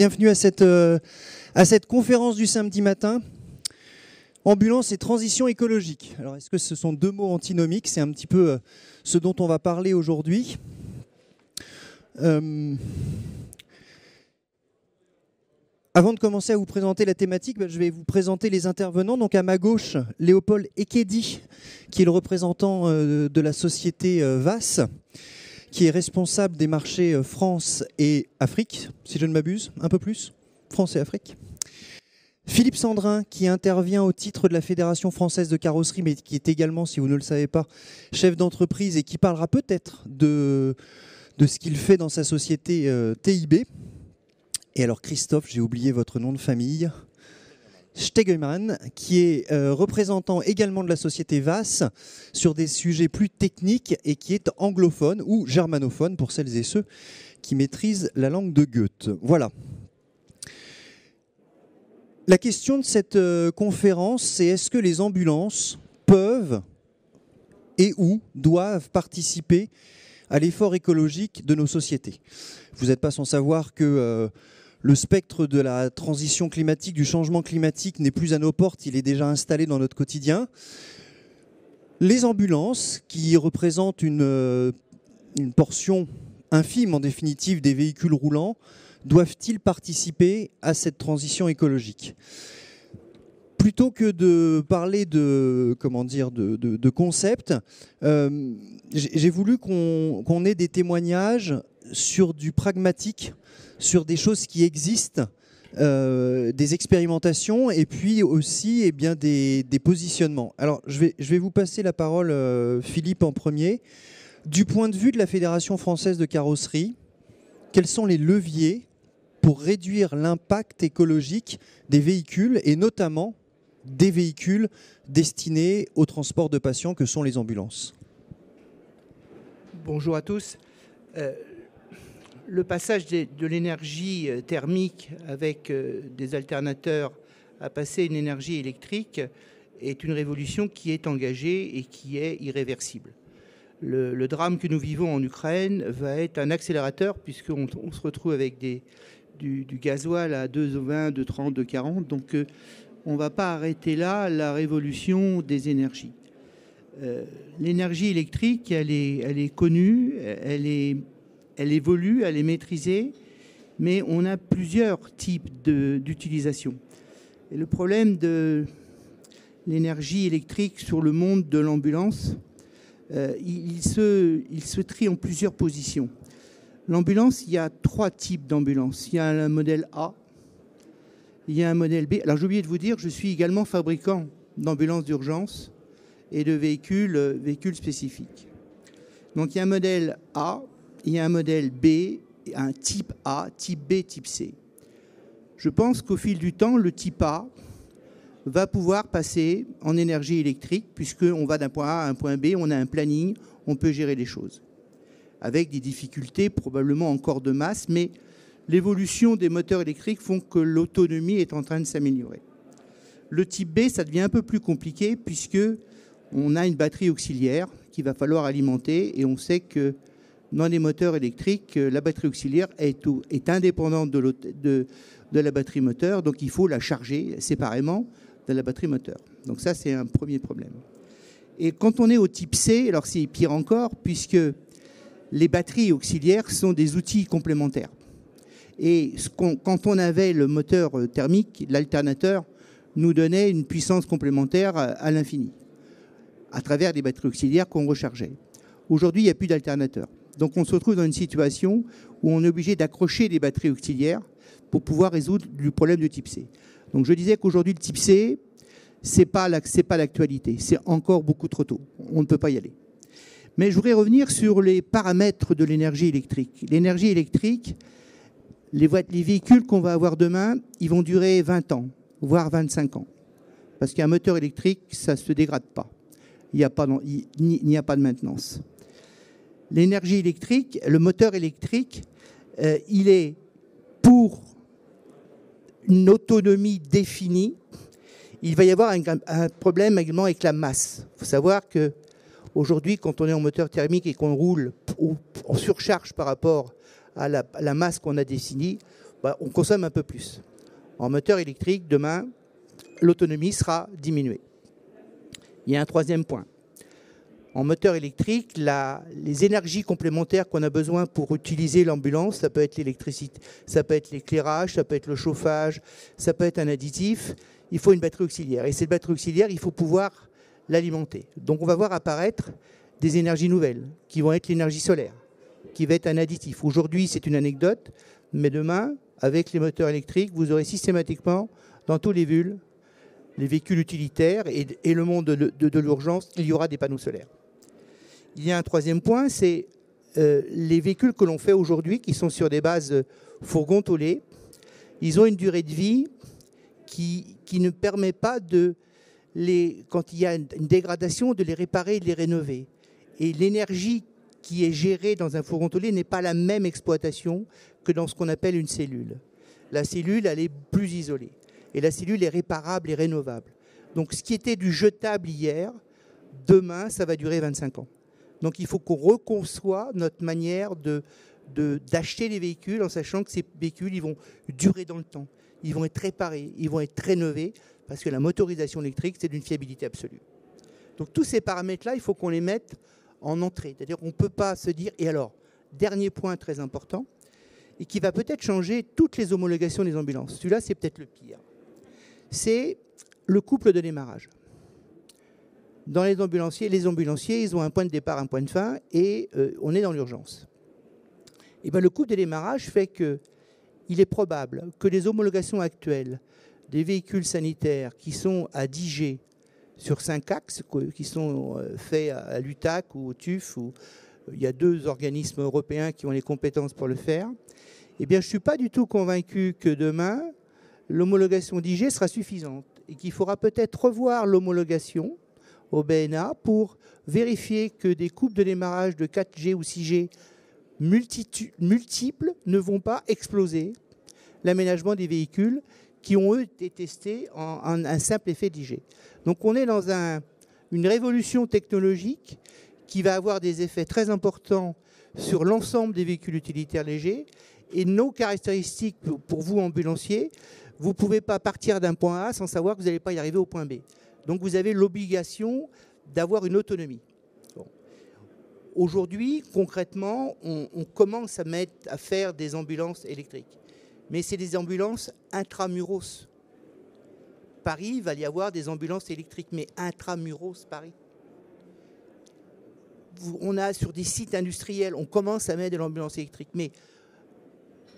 Bienvenue à cette conférence du samedi matin. Ambulance et transition écologique. Alors, est-ce que ce sont deux mots antinomiques? C'est un petit peu ce dont on va parler aujourd'hui. Avant de commencer à vous présenter la thématique, je vais vous présenter les intervenants. Donc à ma gauche, Léopold Ekedi, qui est le représentant de la société VAS, qui est responsable des marchés France et Afrique, si je ne m'abuse, un peu plus, France et Afrique. Philippe Sandrin, qui intervient au titre de la Fédération française de carrosserie, mais qui est également, si vous ne le savez pas, chef d'entreprise et qui parlera peut-être de ce qu'il fait dans sa société TIB. Et alors Christophe, j'ai oublié votre nom de famille, Stegemann, qui est représentant également de la société VAS sur des sujets plus techniques et qui est anglophone ou germanophone pour celles et ceux qui maîtrisent la langue de Goethe. Voilà. La question de cette conférence, c'est est-ce que les ambulances peuvent et ou doivent participer à l'effort écologique de nos sociétés? Vous n'êtes pas sans savoir que le spectre de la transition climatique, du changement climatique n'est plus à nos portes, il est déjà installé dans notre quotidien. Les ambulances, qui représentent une portion infime en définitive des véhicules roulants, doivent-ils participer à cette transition écologique? Plutôt que de parler de concept, j'ai voulu qu'on ait des témoignages sur du pragmatique, sur des choses qui existent, des expérimentations et puis aussi des positionnements. Alors, je vais vous passer la parole, Philippe, en premier. Du point de vue de la Fédération française de carrosserie, quels sont les leviers pour réduire l'impact écologique des véhicules et notamment des véhicules destinés au transport de patients que sont les ambulances? Bonjour à tous. Le passage de l'énergie thermique avec des alternateurs à passer une énergie électrique est une révolution qui est engagée et qui est irréversible. Le drame que nous vivons en Ukraine va être un accélérateur puisqu'on se retrouve avec du gasoil à 2,20, 2,30, 2,40. Donc on ne va pas arrêter là la révolution des énergies. L'énergie électrique, elle est connue, elle évolue, elle est maîtrisée, mais on a plusieurs types d'utilisation. Et le problème de l'énergie électrique sur le monde de l'ambulance, il se trie en plusieurs positions. L'ambulance, il y a trois types d'ambulances. Il y a un modèle A, il y a un modèle B. Alors j'ai oublié de vous dire, je suis également fabricant d'ambulances d'urgence et de véhicules spécifiques. Donc il y a un modèle A, il y a un modèle B, un type A, type B, type C. Je pense qu'au fil du temps, le type A va pouvoir passer en énergie électrique puisqu'on va d'un point A à un point B, on a un planning, on peut gérer les choses. Avec des difficultés probablement encore de masse, mais l'évolution des moteurs électriques font que l'autonomie est en train de s'améliorer. Le type B, ça devient un peu plus compliqué puisqu'on a une batterie auxiliaire qu'il va falloir alimenter et on sait que dans les moteurs électriques, la batterie auxiliaire est indépendante de la batterie moteur, donc il faut la charger séparément de la batterie moteur. Donc ça, c'est un premier problème. Et quand on est au type C, alors c'est pire encore, puisque les batteries auxiliaires sont des outils complémentaires. Et quand on avait le moteur thermique, l'alternateur nous donnait une puissance complémentaire à l'infini, à travers des batteries auxiliaires qu'on rechargeait. Aujourd'hui, il n'y a plus d'alternateur. Donc on se retrouve dans une situation où on est obligé d'accrocher des batteries auxiliaires pour pouvoir résoudre le problème de type C. Donc je disais qu'aujourd'hui, le type C, c'est pas l'actualité. C'est encore beaucoup trop tôt. On ne peut pas y aller. Mais je voudrais revenir sur les paramètres de l'énergie électrique. L'énergie électrique, les véhicules qu'on va avoir demain, ils vont durer 20 ans, voire 25 ans. Parce qu'un moteur électrique, ça ne se dégrade pas. Il n'y a pas de maintenance. L'énergie électrique, le moteur électrique, il est pour une autonomie définie. Il va y avoir un problème également avec la masse. Il faut savoir qu'aujourd'hui, quand on est en moteur thermique et qu'on roule en surcharge par rapport à la masse qu'on a définie, on consomme un peu plus. En moteur électrique, demain, l'autonomie sera diminuée. Il y a un troisième point. En moteur électrique, les énergies complémentaires qu'on a besoin pour utiliser l'ambulance, ça peut être l'électricité, ça peut être l'éclairage, ça peut être le chauffage, ça peut être un additif. Il faut une batterie auxiliaire. Et cette batterie auxiliaire, il faut pouvoir l'alimenter. Donc on va voir apparaître des énergies nouvelles, qui vont être l'énergie solaire, qui va être un additif. Aujourd'hui, c'est une anecdote, mais demain, avec les moteurs électriques, vous aurez systématiquement, dans tous les véhicules utilitaires et le monde de l'urgence, il y aura des panneaux solaires. Il y a un troisième point, c'est les véhicules que l'on fait aujourd'hui, qui sont sur des bases fourgon-tôlé, ils ont une durée de vie qui ne permet pas quand il y a une dégradation, de les réparer et de les rénover. Et l'énergie qui est gérée dans un fourgon-tôlé n'est pas la même exploitation que dans ce qu'on appelle une cellule. La cellule, elle est plus isolée. Et la cellule est réparable et rénovable. Donc ce qui était du jetable hier, demain, ça va durer 25 ans. Donc il faut qu'on reconçoive notre manière d'acheter les véhicules en sachant que ces véhicules, ils vont durer dans le temps. Ils vont être réparés, ils vont être rénovés, parce que la motorisation électrique, c'est d'une fiabilité absolue. Donc tous ces paramètres-là, il faut qu'on les mette en entrée. C'est-à-dire qu'on ne peut pas se dire... Et alors, dernier point très important, et qui va peut-être changer toutes les homologations des ambulances. Celui-là, c'est peut-être le pire. C'est le couple de démarrage. Dans les ambulanciers, ils ont un point de départ, un point de fin, et on est dans l'urgence. Et bien, le couple de démarrage fait qu'il est probable que les homologations actuelles des véhicules sanitaires qui sont à 10 G sur 5 axes, qui sont faits à l'UTAC ou au TÜV, où il y a 2 organismes européens qui ont les compétences pour le faire, eh bien, je ne suis pas du tout convaincu que demain, l'homologation 10 G sera suffisante et qu'il faudra peut-être revoir l'homologation au BNA pour vérifier que des couples de démarrage de 4G ou 6G multiples ne vont pas exploser l'aménagement des véhicules qui ont, eux, été testés en un simple effet 10G. Donc on est dans une révolution technologique qui va avoir des effets très importants sur l'ensemble des véhicules utilitaires légers. Et nos caractéristiques, pour vous, ambulanciers, vous ne pouvez pas partir d'un point A sans savoir que vous n'allez pas y arriver au point B. Donc vous avez l'obligation d'avoir une autonomie. Bon. Aujourd'hui, concrètement, on commence à faire des ambulances électriques. Mais c'est des ambulances intramuros. Paris, il va y avoir des ambulances électriques, mais intramuros Paris. On a sur des sites industriels, on commence à mettre de l'ambulance électrique, mais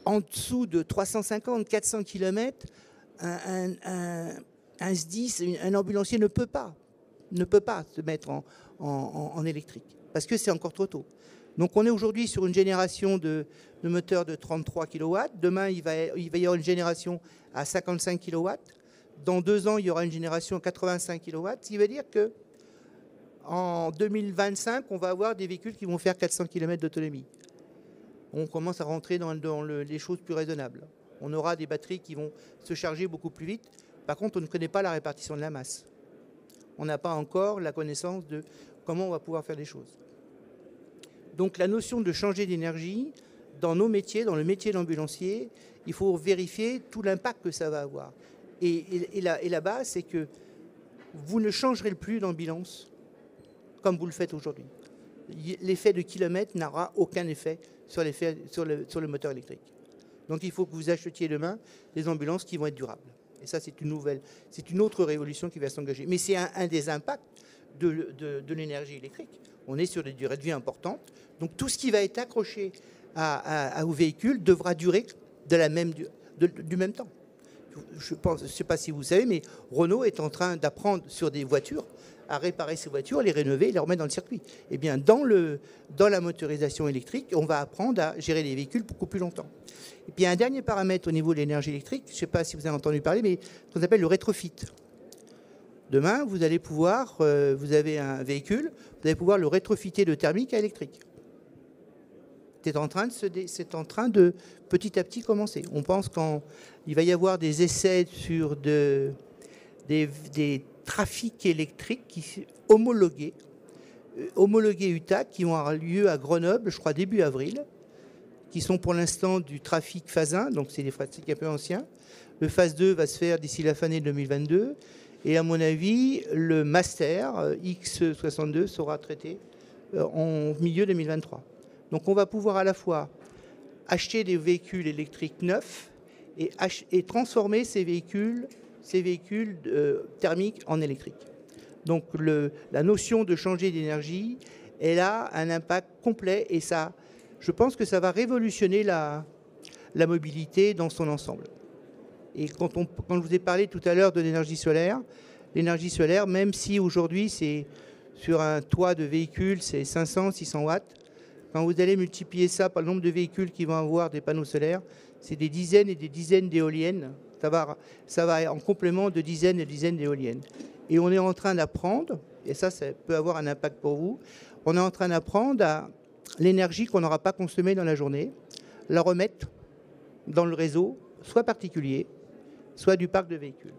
en dessous de 350, 400 km, un SDIS, un ambulancier ne peut pas se mettre en électrique, parce que c'est encore trop tôt. Donc on est aujourd'hui sur une génération de moteurs de 33 kW. Demain, il va y avoir une génération à 55 kW. Dans 2 ans, il y aura une génération à 85 kW. Ce qui veut dire qu'en 2025, on va avoir des véhicules qui vont faire 400 km d'autonomie. On commence à rentrer dans les choses plus raisonnables. On aura des batteries qui vont se charger beaucoup plus vite. Par contre, on ne connaît pas la répartition de la masse. On n'a pas encore la connaissance de comment on va pouvoir faire les choses. Donc la notion de changer d'énergie, dans nos métiers, dans le métier d'ambulancier, il faut vérifier tout l'impact que ça va avoir. Et la base, c'est que vous ne changerez plus d'ambulance comme vous le faites aujourd'hui. L'effet de kilomètre n'aura aucun effet sur le moteur électrique. Donc il faut que vous achetiez demain des ambulances qui vont être durables. Et ça, c'est une autre révolution qui va s'engager. Mais c'est un des impacts de l'énergie électrique. On est sur des durées de vie importantes. Donc tout ce qui va être accroché au véhicule devra durer du même temps. Je ne sais pas si vous savez, mais Renault est en train d'apprendre sur des voitures à réparer ces voitures, les rénover et les remettre dans le circuit. Eh bien, dans la motorisation électrique, on va apprendre à gérer les véhicules beaucoup plus longtemps. Et puis, il y a un dernier paramètre au niveau de l'énergie électrique, je ne sais pas si vous avez entendu parler, mais ce qu'on appelle le rétrofit. Demain, vous allez pouvoir, vous avez un véhicule, vous allez pouvoir le rétrofiter de thermique à électrique. C'est en train de petit à petit commencer. On pense qu'il va y avoir des essais sur des trafics électriques homologués UTAC qui vont avoir lieu à Grenoble, je crois début avril, qui sont pour l'instant du trafic phase 1, donc c'est des trafics un peu anciens. Le phase 2 va se faire d'ici la fin de 2022. Et à mon avis, le master X62 sera traité en milieu 2023. Donc on va pouvoir à la fois acheter des véhicules électriques neufs et transformer ces véhicules thermiques en électriques. Donc la notion de changer d'énergie, elle a un impact complet et ça, je pense que ça va révolutionner la mobilité dans son ensemble. Et quand je vous ai parlé tout à l'heure de l'énergie solaire, même si aujourd'hui c'est sur un toit de véhicule, c'est 500, 600 watts, quand vous allez multiplier ça par le nombre de véhicules qui vont avoir des panneaux solaires, c'est des dizaines et des dizaines d'éoliennes. Ça va en complément de dizaines et dizaines d'éoliennes. Et on est en train d'apprendre, et ça peut avoir un impact pour vous, on est en train d'apprendre à l'énergie qu'on n'aura pas consommée dans la journée, la remettre dans le réseau, soit particulier, soit du parc de véhicules.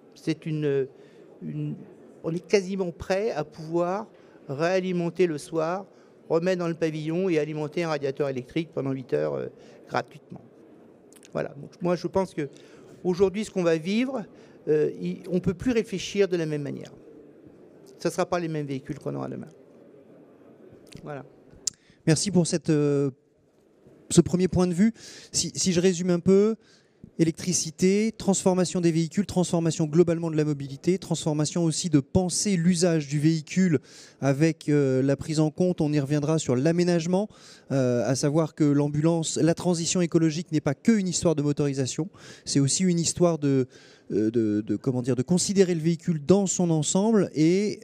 On est quasiment prêt à pouvoir réalimenter le soir, remettre dans le pavillon et alimenter un radiateur électrique pendant 8 heures gratuitement. Voilà. Donc, moi, je pense qu'aujourd'hui, ce qu'on va vivre, on ne peut plus réfléchir de la même manière. Ce ne sera pas les mêmes véhicules qu'on aura demain. Voilà. Merci pour ce premier point de vue. Si je résume un peu, électricité, transformation des véhicules, transformation globalement de la mobilité, transformation aussi de penser l'usage du véhicule avec la prise en compte, on y reviendra sur l'aménagement, à savoir que la transition écologique n'est pas qu'une histoire de motorisation, c'est aussi une histoire de considérer le véhicule dans son ensemble et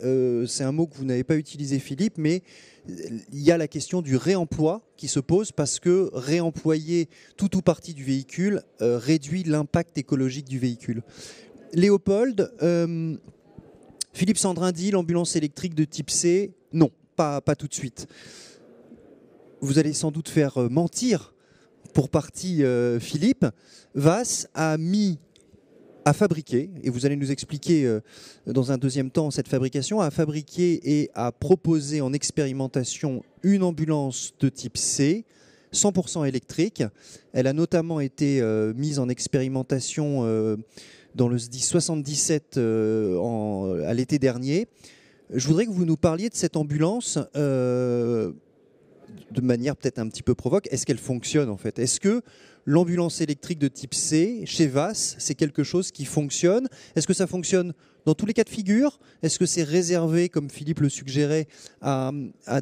c'est un mot que vous n'avez pas utilisé Philippe, mais il y a la question du réemploi qui se pose parce que réemployer tout ou partie du véhicule réduit l'impact écologique du véhicule. Léopold, Philippe Sandrin dit l'ambulance électrique de type C, non, pas tout de suite. Vous allez sans doute faire mentir pour partie Philippe. VAS a fabriqué, et vous allez nous expliquer dans un deuxième temps cette fabrication, a fabriqué et a proposé en expérimentation une ambulance de type C, 100% électrique. Elle a notamment été mise en expérimentation dans le SDIS 77 à l'été dernier. Je voudrais que vous nous parliez de cette ambulance de manière peut-être un petit peu provoque. Est-ce qu'elle fonctionne en fait ? Est-ce que l'ambulance électrique de type C, chez VAS, c'est quelque chose qui fonctionne? Est-ce que ça fonctionne dans tous les cas de figure? Est-ce que c'est réservé, comme Philippe le suggérait, à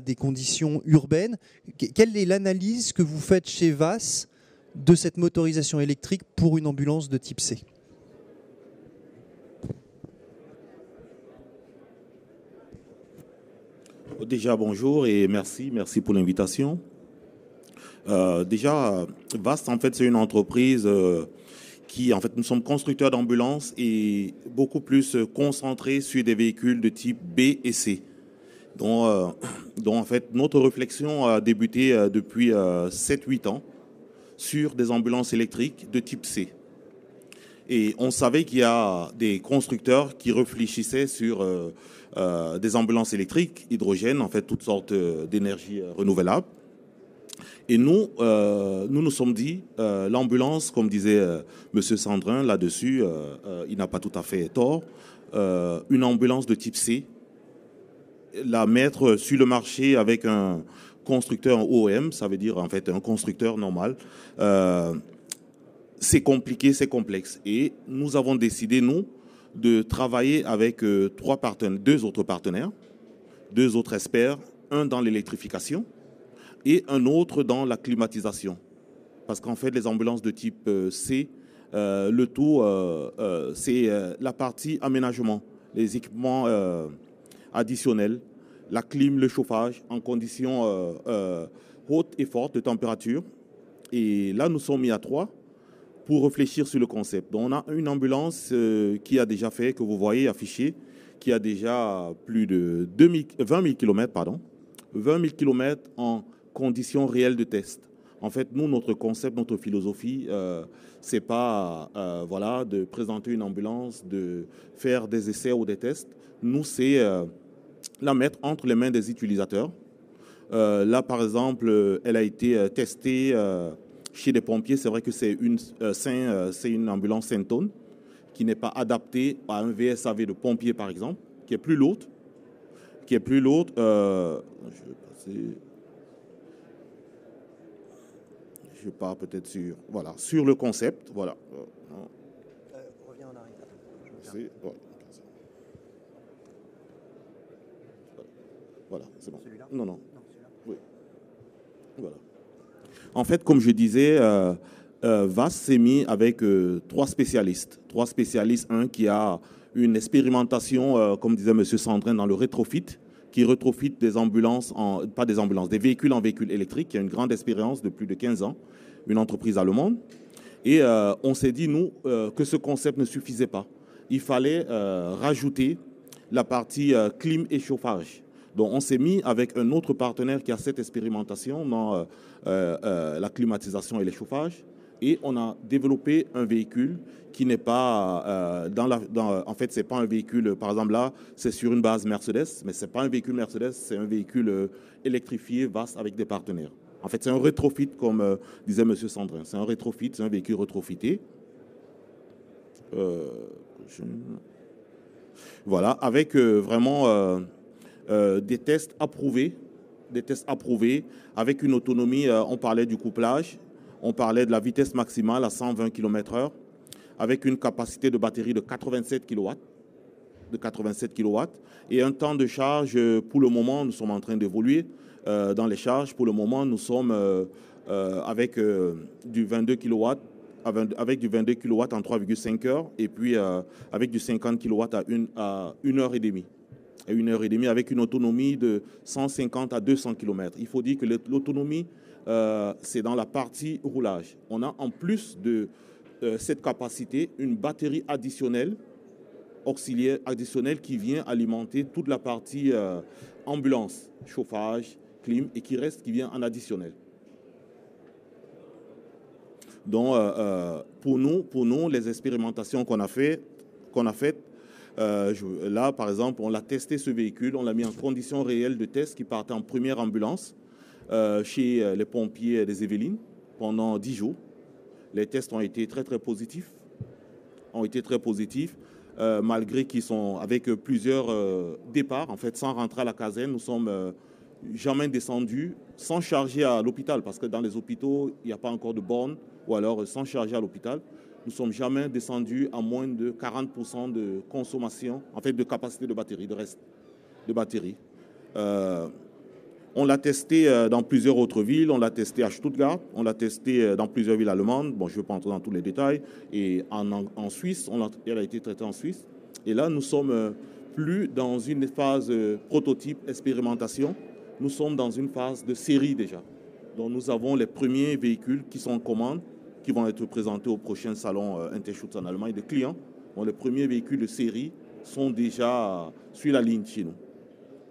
des conditions urbaines? Quelle est l'analyse que vous faites chez VAS de cette motorisation électrique pour une ambulance de type C? Déjà, bonjour et merci pour l'invitation. Déjà, VAS, en fait, c'est une entreprise qui, en fait, nous sommes constructeurs d'ambulances et beaucoup plus concentrés sur des véhicules de type B et C. Donc en fait, notre réflexion a débuté depuis 7-8 ans sur des ambulances électriques de type C. Et on savait qu'il y a des constructeurs qui réfléchissaient sur des ambulances électriques, hydrogène, en fait, toutes sortes d'énergies renouvelables. Et nous nous sommes dit, l'ambulance, comme disait M. Sandrin là-dessus, il n'a pas tout à fait tort, une ambulance de type C, la mettre sur le marché avec un constructeur OEM, ça veut dire en fait un constructeur normal, c'est compliqué, c'est complexe. Et nous avons décidé, nous, de travailler avec deux autres partenaires, deux autres experts, un dans l'électrification et un autre dans la climatisation. Parce qu'en fait, les ambulances de type C, le tout, c'est la partie aménagement, les équipements additionnels, la clim, le chauffage en conditions hautes et fortes de température. Et là, nous sommes mis à 3 pour réfléchir sur le concept. Donc, on a une ambulance qui a déjà fait, que vous voyez affichée, qui a déjà plus de 20 000 km, 20 000 km en conditions réelles de test. En fait, nous, notre concept, notre philosophie, c'est pas de présenter une ambulance, de faire des essais ou des tests. Nous, c'est la mettre entre les mains des utilisateurs. Là, par exemple, elle a été testée chez les pompiers, c'est vrai que c'est une ambulance Centone qui n'est pas adaptée à un VSAV de pompier, par exemple, qui est plus lourde. Je vais passer. Je pars peut-être sur le concept. Voilà. Reviens en arrière. Voilà, c'est bon. Celui-là ? Non. Non, celui-là. Oui. Voilà. En fait, comme je disais, VAS s'est mis avec trois spécialistes. Un qui a une expérimentation, comme disait M. Sandrin, dans le rétrofit, qui rétrofit des véhicules en véhicules électriques, qui a une grande expérience de plus de 15 ans, une entreprise allemande. Et on s'est dit, nous, que ce concept ne suffisait pas. Il fallait rajouter la partie clim et chauffage. Donc, on s'est mis avec un autre partenaire qui a cette expérimentation dans la climatisation et le chauffage. Et on a développé un véhicule qui n'est pas en fait, c'est pas un véhicule, par exemple là, c'est sur une base Mercedes, mais c'est pas un véhicule Mercedes, c'est un véhicule électrifié, vaste, avec des partenaires. En fait, c'est un rétrofit, comme disait M. Sandrin. C'est un rétrofit, c'est un véhicule rétrofité. Voilà, avec vraiment des tests approuvés, avec une autonomie, on parlait du couplage, on parlait de la vitesse maximale à 120 km/h, avec une capacité de batterie de 87 kW, et un temps de charge, pour le moment, nous sommes en train d'évoluer dans les charges. Pour le moment, nous sommes avec du 22 kW, avec du 22 kW en 3,5 heures, et puis avec du 50 kW à 1 heure et demie. Et 1 heure et demie avec une autonomie de 150 à 200 km. Il faut dire que l'autonomie, c'est dans la partie roulage. On a en plus de cette capacité une batterie additionnelle, auxiliaire additionnelle, qui vient alimenter toute la partie ambulance, chauffage, clim, et qui vient en additionnel. Donc, pour nous, les expérimentations qu'on a faites, là, par exemple, on l'a testé, ce véhicule, on l'a mis en conditions réelles de test, qui partait en première ambulance chez les pompiers des Yvelines pendant 10 jours. Les tests ont été très, très positifs. Malgré qu'ils sont avec plusieurs départs, en fait, sans rentrer à la caserne, nous sommes jamais descendus sans charger à l'hôpital, parce que dans les hôpitaux, il n'y a pas encore de borne, ou alors sans charger à l'hôpital. Nous ne sommes jamais descendus à moins de 40% de consommation, en fait, de capacité de batterie, de reste de batterie. On l'a testé dans plusieurs autres villes. On l'a testé à Stuttgart, on l'a testé dans plusieurs villes allemandes. Bon, je ne vais pas entrer dans tous les détails. Et en Suisse, elle a été traitée en Suisse. Et là, nous sommes plus dans une phase prototype, expérimentation. Nous sommes dans une phase de série déjà. Donc, nous avons les premiers véhicules qui sont en commande, qui vont être présentés au prochain salon Interschutz en Allemagne des clients. Bon, les premiers véhicules de série sont déjà sur la ligne chez nous.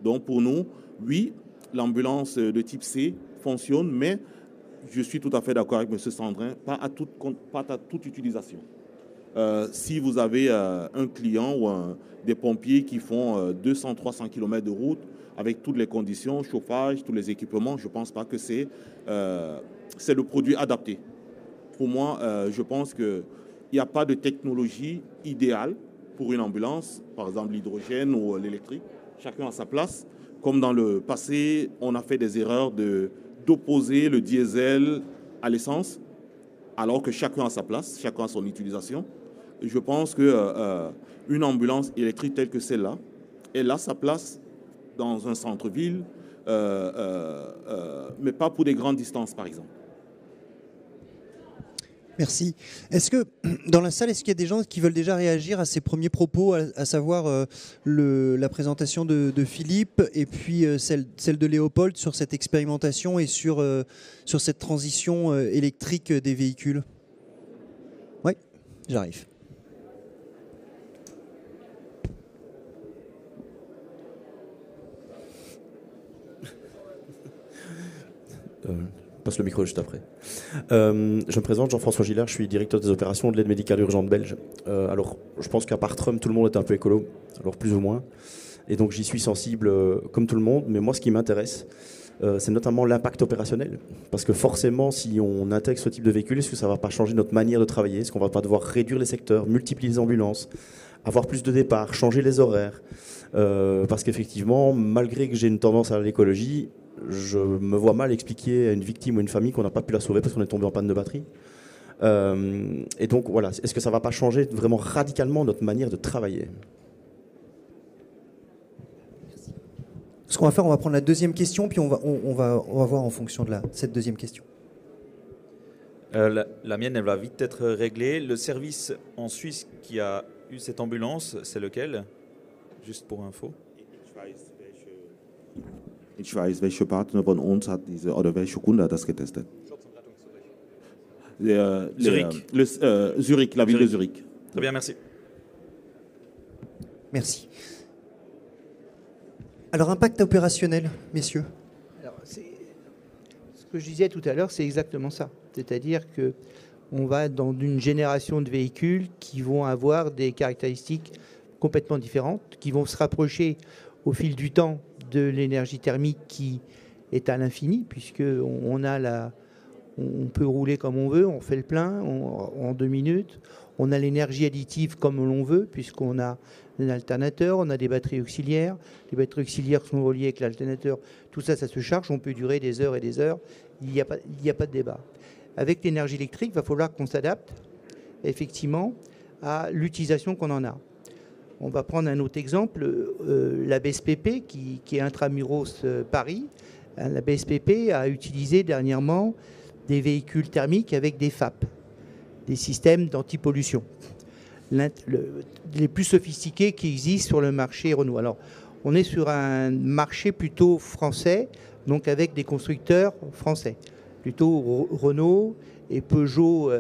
Donc, pour nous, oui, l'ambulance de type C fonctionne, mais je suis tout à fait d'accord avec M. Sandrin, pas à toute utilisation. Si vous avez un client ou des pompiers qui font 200-300 km de route avec toutes les conditions, chauffage, tous les équipements, je ne pense pas que c'est le produit adapté. Pour moi, je pense qu'il n'y a pas de technologie idéale pour une ambulance, par exemple l'hydrogène ou l'électrique. Chacun a sa place. Comme dans le passé, on a fait des erreurs d'opposer le diesel à l'essence, alors que chacun a sa place, chacun a son utilisation. Et je pense qu'une ambulance électrique telle que celle-là, elle a sa place dans un centre-ville, mais pas pour des grandes distances, par exemple. Merci. Est-ce que dans la salle, est-ce qu'il y a des gens qui veulent déjà réagir à ces premiers propos, à savoir la présentation de Philippe et puis celle de Léopold sur cette expérimentation et sur cette transition électrique des véhicules? Oui, j'arrive. Passe le micro juste après. Je me présente, Jean-François Gillard, je suis directeur des opérations de l'aide médicale urgente belge. Alors, je pense qu'à part Trump, tout le monde est un peu écolo, alors plus ou moins. Et donc, j'y suis sensible comme tout le monde. Mais moi, ce qui m'intéresse, c'est notamment l'impact opérationnel. Parce que forcément, si on intègre ce type de véhicule, est-ce que ça ne va pas changer notre manière de travailler? Est-ce qu'on ne va pas devoir réduire les secteurs, multiplier les ambulances, avoir plus de départs, changer les horaires? Parce qu'effectivement, malgré que j'ai une tendance à l'écologie, je me vois mal expliquer à une victime ou une famille qu'on n'a pas pu la sauver parce qu'on est tombé en panne de batterie. Et donc voilà, est-ce que ça ne va pas changer vraiment radicalement notre manière de travailler? Ce qu'on va faire, on va prendre la deuxième question, puis on va voir en fonction de cette deuxième question. La mienne, elle va vite être réglée. Le service en Suisse qui a eu cette ambulance, c'est lequel? Juste pour info. Ich weiß, welche Partner von uns hat diese, oder welche Kunde hat das getestet? Zurich. Zurich, la ville de Zurich. Très bien, merci. Merci. Alors, impact opérationnel, messieurs. Alors, ce que je disais tout à l'heure, c'est exactement ça. C'est-à-dire qu'on va dans une génération de véhicules qui vont avoir des caractéristiques complètement différentes, qui vont se rapprocher au fil du temps de l'énergie thermique qui est à l'infini, puisqu'on on peut rouler comme on veut, on fait le plein en 2 minutes. On a l'énergie additive comme l'on veut, puisqu'on a un alternateur, on a des batteries auxiliaires. Les batteries auxiliaires sont reliées avec l'alternateur. Tout ça, ça se charge. On peut durer des heures et des heures. Il n'y a pas de débat. Avec l'énergie électrique, il va falloir qu'on s'adapte effectivement à l'utilisation qu'on en a. On va prendre un autre exemple, la BSPP qui est Intramuros Paris. La BSPP a utilisé dernièrement des véhicules thermiques avec des FAP, des systèmes d'antipollution, les plus sophistiqués qui existent sur le marché Renault. Alors, on est sur un marché plutôt français, donc avec des constructeurs français, plutôt Renault et Peugeot.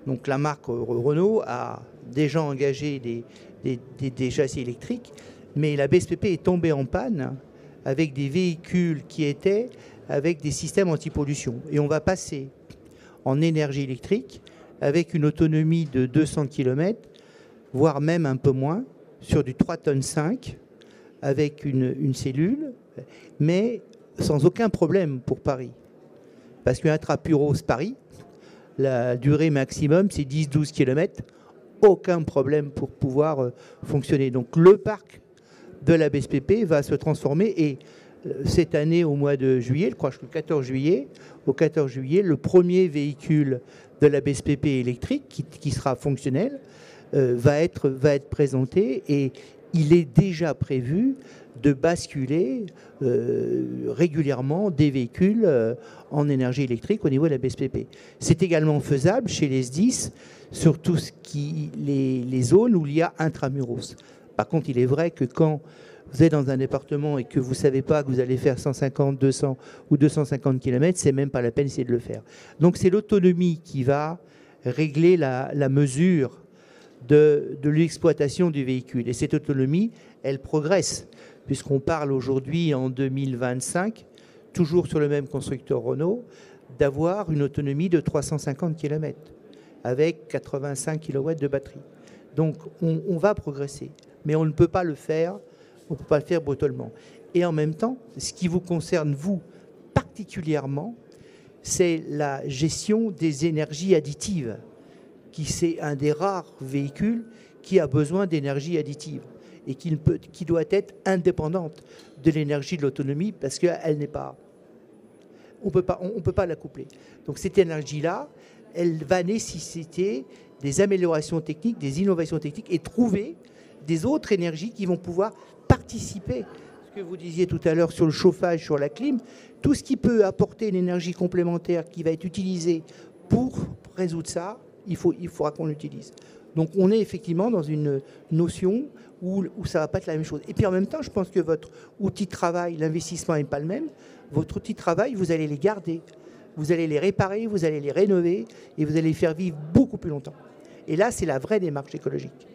Donc la marque Renault a déjà engagé des châssis électriques, mais la BSPP est tombée en panne avec des véhicules qui étaient avec des systèmes anti-pollution. Et on va passer en énergie électrique avec une autonomie de 200 km, voire même un peu moins, sur du 3,5 tonnes, avec une cellule, mais sans aucun problème pour Paris. Parce qu'Intramuros Paris, la durée maximum, c'est 10-12 km, aucun problème pour pouvoir fonctionner. Donc le parc de la BSPP va se transformer et cette année, au mois de juillet, je crois que le 14 juillet, le premier véhicule de la BSPP électrique qui sera fonctionnel va être présenté et il est déjà prévu de basculer régulièrement des véhicules en énergie électrique au niveau de la BSPP. C'est également faisable chez les SDIS sur tout ce les zones où il y a intramuros. Par contre, il est vrai que quand vous êtes dans un département et que vous ne savez pas que vous allez faire 150, 200 ou 250 km, c'est même pas la peine d'essayer de le faire. Donc c'est l'autonomie qui va régler la mesure de l'exploitation du véhicule. Et cette autonomie, elle progresse, puisqu'on parle aujourd'hui en 2025, toujours sur le même constructeur Renault, d'avoir une autonomie de 350 km avec 85 kW de batterie. Donc on va progresser, mais on ne peut pas le faire. On ne peut pas le faire brutalement. Et en même temps, ce qui vous concerne, vous, particulièrement, c'est la gestion des énergies additives, qui c'est un des rares véhicules qui a besoin d'énergie additive et qui doit être indépendante de l'énergie de l'autonomie parce qu'elle n'est pas... On peut pas la coupler. Donc cette énergie-là, elle va nécessiter des améliorations techniques, des innovations techniques et trouver des autres énergies qui vont pouvoir participer. Ce que vous disiez tout à l'heure sur le chauffage, sur la clim, tout ce qui peut apporter une énergie complémentaire qui va être utilisée pour résoudre ça, il faudra qu'on l'utilise. Donc on est effectivement dans une notion où ça ne va pas être la même chose. Et puis en même temps, je pense que votre outil de travail, l'investissement n'est pas le même. Votre outil de travail, vous allez les garder. Vous allez les réparer, vous allez les rénover et vous allez les faire vivre beaucoup plus longtemps. Et là, c'est la vraie démarche écologique.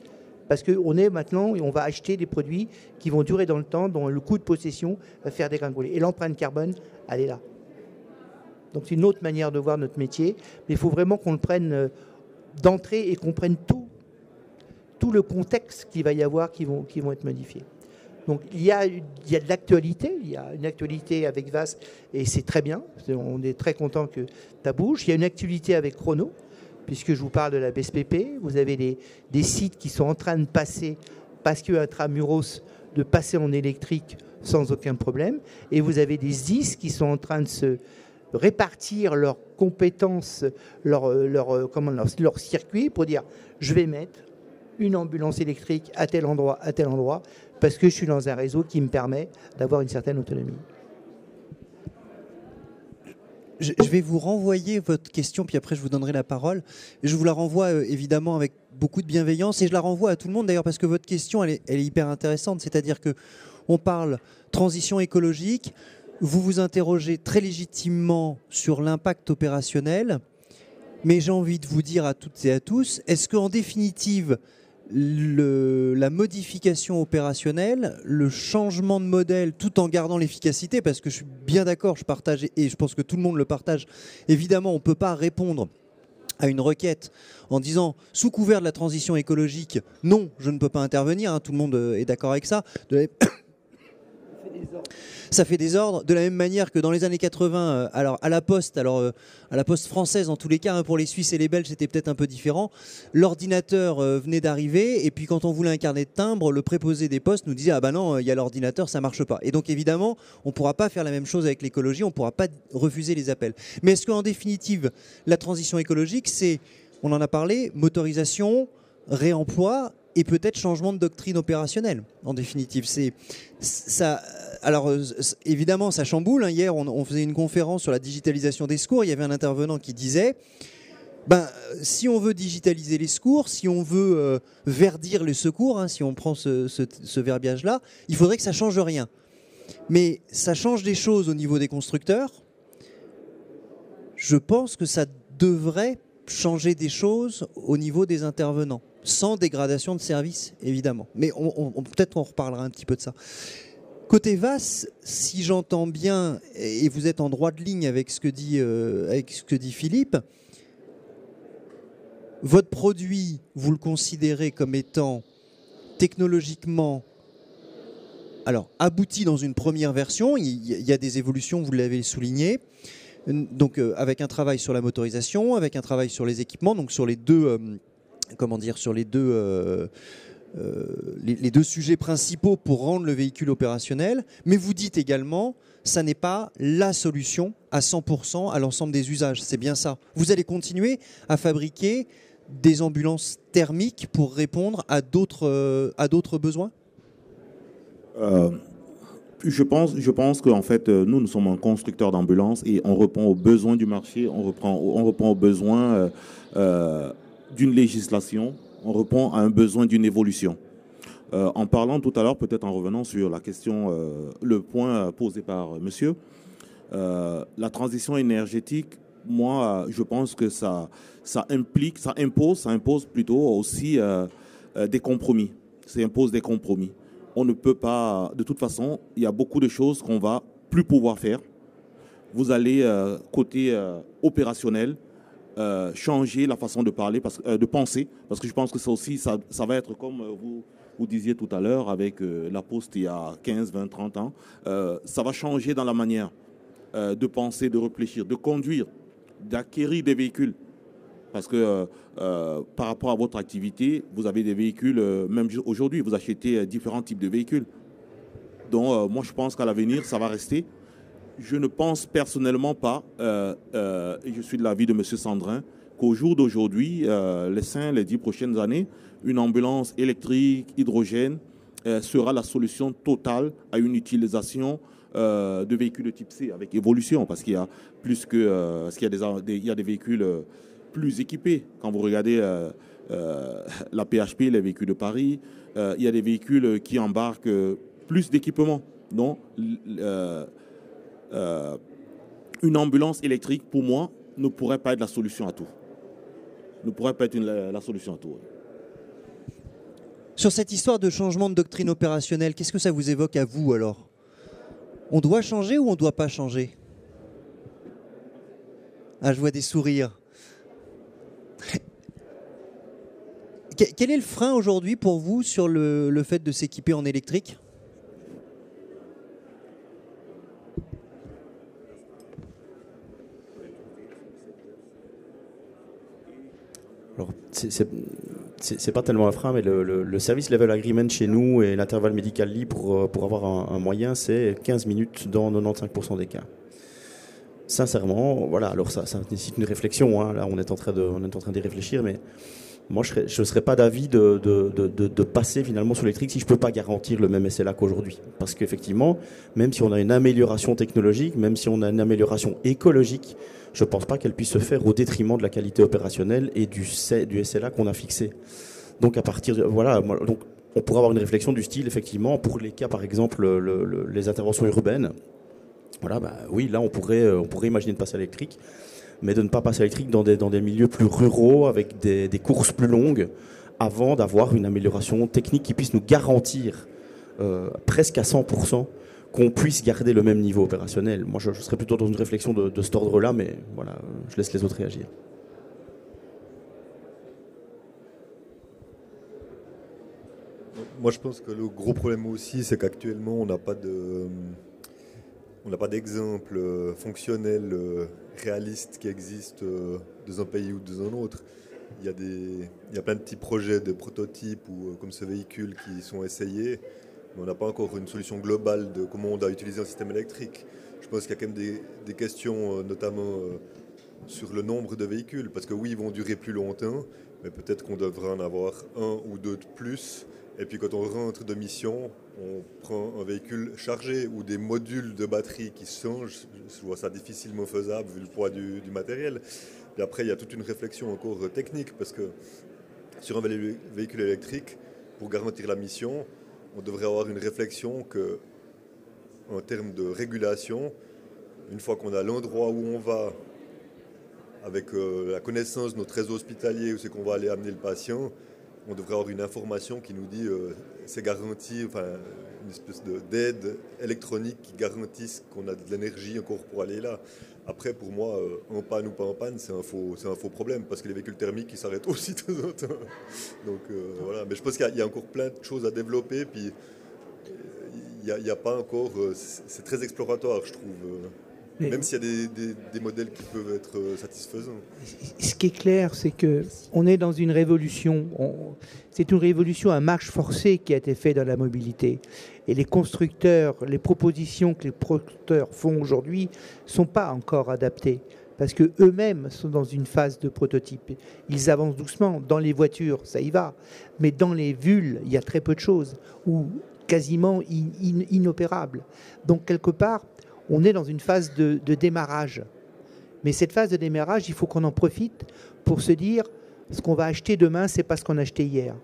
Parce qu'on est maintenant, et on va acheter des produits qui vont durer dans le temps, dont le coût de possession va faire dégringoler. Et l'empreinte carbone, elle est là. Donc c'est une autre manière de voir notre métier. Mais il faut vraiment qu'on le prenne d'entrée et qu'on prenne tout le contexte qu'il va y avoir qui vont être modifiés. Donc il y a de l'actualité, il y a une actualité avec VAS et c'est très bien, on est très content que ça bouge. Il y a une actualité avec Chrono, puisque je vous parle de la BSPP, vous avez des sites qui sont en train de passer, parce que intramuros, de passer en électrique sans aucun problème, et vous avez des SDIS qui sont en train de se répartir leurs compétences, leur circuit pour dire je vais mettre une ambulance électrique à tel endroit, parce que je suis dans un réseau qui me permet d'avoir une certaine autonomie. Je vais vous renvoyer votre question, puis après je vous donnerai la parole. Je vous la renvoie évidemment avec beaucoup de bienveillance, et je la renvoie à tout le monde d'ailleurs, parce que votre question, elle est hyper intéressante. C'est-à-dire qu'on parle transition écologique, vous vous interrogez très légitimement sur l'impact opérationnel, mais j'ai envie de vous dire à toutes et à tous, est-ce qu'en définitive, la modification opérationnelle, le changement de modèle tout en gardant l'efficacité, parce que je suis bien d'accord, je partage et je pense que tout le monde le partage, évidemment on ne peut pas répondre à une requête en disant sous couvert de la transition écologique, non, je ne peux pas intervenir, hein, tout le monde est d'accord avec ça. Ça fait des ordres, de la même manière que dans les années 80, alors à la poste française en tous les cas, hein, pour les Suisses et les Belges c'était peut-être un peu différent, l'ordinateur venait d'arriver et puis quand on voulait un carnet de timbre, le préposé des postes nous disait ah bah non, il y a l'ordinateur, ça marche pas. Et donc évidemment, on ne pourra pas faire la même chose avec l'écologie, on ne pourra pas refuser les appels. Mais est-ce qu'en définitive, la transition écologique, c'est, on en a parlé, motorisation, réemploi et peut-être changement de doctrine opérationnelle. En définitive, c'est ça. Alors évidemment, ça chamboule. Hein. Hier, on faisait une conférence sur la digitalisation des secours. Il y avait un intervenant qui disait si on veut digitaliser les secours, si on veut verdir les secours, hein, si on prend ce verbiage-là, il faudrait que ça change rien. Mais ça change des choses au niveau des constructeurs. Je pense que ça devrait changer des choses au niveau des intervenants, sans dégradation de service, évidemment. Mais peut-être qu'on reparlera un petit peu de ça. Côté VAS, si j'entends bien, et vous êtes en droite ligne avec ce que dit Philippe, votre produit, vous le considérez comme étant technologiquement abouti dans une première version. Il y a des évolutions, vous l'avez souligné. Donc avec un travail sur la motorisation, avec un travail sur les équipements, donc sur les deux, les deux sujets principaux pour rendre le véhicule opérationnel. Mais vous dites également, ça n'est pas la solution à 100% à l'ensemble des usages. C'est bien ça. Vous allez continuer à fabriquer des ambulances thermiques pour répondre à d'autres besoins ? Je pense qu'en fait, nous sommes un constructeur d'ambulances et on répond aux besoins du marché, on répond aux besoins d'une législation, on répond à un besoin d'une évolution. En parlant tout à l'heure, peut-être en revenant sur la question, le point posé par monsieur, la transition énergétique, moi, je pense que ça impose plutôt aussi des compromis. Ça impose des compromis. On ne peut pas, de toute façon, il y a beaucoup de choses qu'on va plus pouvoir faire. Vous allez, côté opérationnel, changer la façon de parler, de penser, parce que je pense que ça aussi, ça va être comme vous disiez tout à l'heure avec la Poste il y a 15, 20, 30 ans. Ça va changer dans la manière de penser, de réfléchir, de conduire, d'acquérir des véhicules. Parce que par rapport à votre activité, vous avez des véhicules, même aujourd'hui, vous achetez différents types de véhicules. Donc moi, je pense qu'à l'avenir, ça va rester. Je ne pense personnellement pas, et je suis de l'avis de M. Sandrin, qu'au jour d'aujourd'hui, les 10 prochaines années, une ambulance électrique, hydrogène, sera la solution totale à une utilisation de véhicules de type C, avec évolution, parce qu'il y a plus que, parce qu'il y a des véhicules plus équipés. Quand vous regardez la PHP, les véhicules de Paris, il y a des véhicules qui embarquent plus d'équipements. Donc, une ambulance électrique, pour moi, ne pourrait pas être la solution à tout. Ne pourrait pas être la solution à tout. Sur cette histoire de changement de doctrine opérationnelle, qu'est-ce que ça vous évoque à vous alors ? On doit changer ou on ne doit pas changer ? Ah, je vois des sourires. Quel est le frein aujourd'hui pour vous sur le fait de s'équiper en électrique ? Alors, c'est pas tellement un frein, mais le service level agreement chez nous et l'intervalle médical libre pour avoir un moyen, c'est 15 minutes dans 95% des cas. Sincèrement, voilà, alors ça nécessite une réflexion, hein. Là on est en train d'y réfléchir, mais moi je ne serais pas d'avis de passer finalement sur l'électrique si je ne peux pas garantir le même SLA qu'aujourd'hui. Parce qu'effectivement, même si on a une amélioration technologique, même si on a une amélioration écologique, je ne pense pas qu'elle puisse se faire au détriment de la qualité opérationnelle et du SLA qu'on a fixé. Donc à partir de, voilà, donc on pourrait avoir une réflexion du style, effectivement, pour les cas par exemple, les interventions urbaines. Voilà, oui, là on pourrait imaginer de passer à l'électrique, mais de ne pas passer à l'électrique dans des milieux plus ruraux, avec des courses plus longues, avant d'avoir une amélioration technique qui puisse nous garantir presque à 100% qu'on puisse garder le même niveau opérationnel. Moi je serais plutôt dans une réflexion de cet ordre-là, mais voilà, je laisse les autres réagir. Moi je pense que le gros problème aussi, c'est qu'actuellement on n'a pas d'exemple fonctionnel réaliste qui existe dans un pays ou dans un autre. Il y a plein de petits projets, de prototypes ou comme ce véhicule qui sont essayés, mais on n'a pas encore une solution globale de comment on doit utiliser un système électrique. Je pense qu'il y a quand même des questions, notamment sur le nombre de véhicules, parce que oui, ils vont durer plus longtemps, mais peut-être qu'on devrait en avoir un ou deux de plus. Et puis quand on rentre de mission, on prend un véhicule chargé ou des modules de batterie qui changent. Je vois ça difficilement faisable vu le poids du matériel. Et après, il y a toute une réflexion encore technique, parce que sur un véhicule électrique, pour garantir la mission, on devrait avoir une réflexion que, en termes de régulation, une fois qu'on a l'endroit où on va, avec la connaissance de notre réseau hospitalier, où c'est qu'on va aller amener le patient, on devrait avoir une information qui nous dit c'est garanti, enfin une espèce d'aide électronique qui garantisse qu'on a de l'énergie encore pour aller là. Après, pour moi, en panne ou pas en panne, c'est un faux problème, parce que les véhicules thermiques, ils s'arrêtent aussi de temps en temps. Donc voilà, mais je pense qu'il y a encore plein de choses à développer, puis il n'y a pas encore... c'est très exploratoire, je trouve. Même s'il y a des modèles qui peuvent être satisfaisants. Ce qui est clair, c'est qu'on est dans une révolution. C'est une révolution à marche forcée qui a été faite dans la mobilité. Et les constructeurs, les propositions que les constructeurs font aujourd'hui ne sont pas encore adaptées. Parce qu'eux-mêmes sont dans une phase de prototype. Ils avancent doucement. Dans les voitures, ça y va. Mais dans les VUL, il y a très peu de choses, ou quasiment inopérables. Donc, quelque part, on est dans une phase de démarrage. Mais cette phase de démarrage, il faut qu'on en profite pour se dire ce qu'on va acheter demain, c'est pas ce qu'on a acheté hier.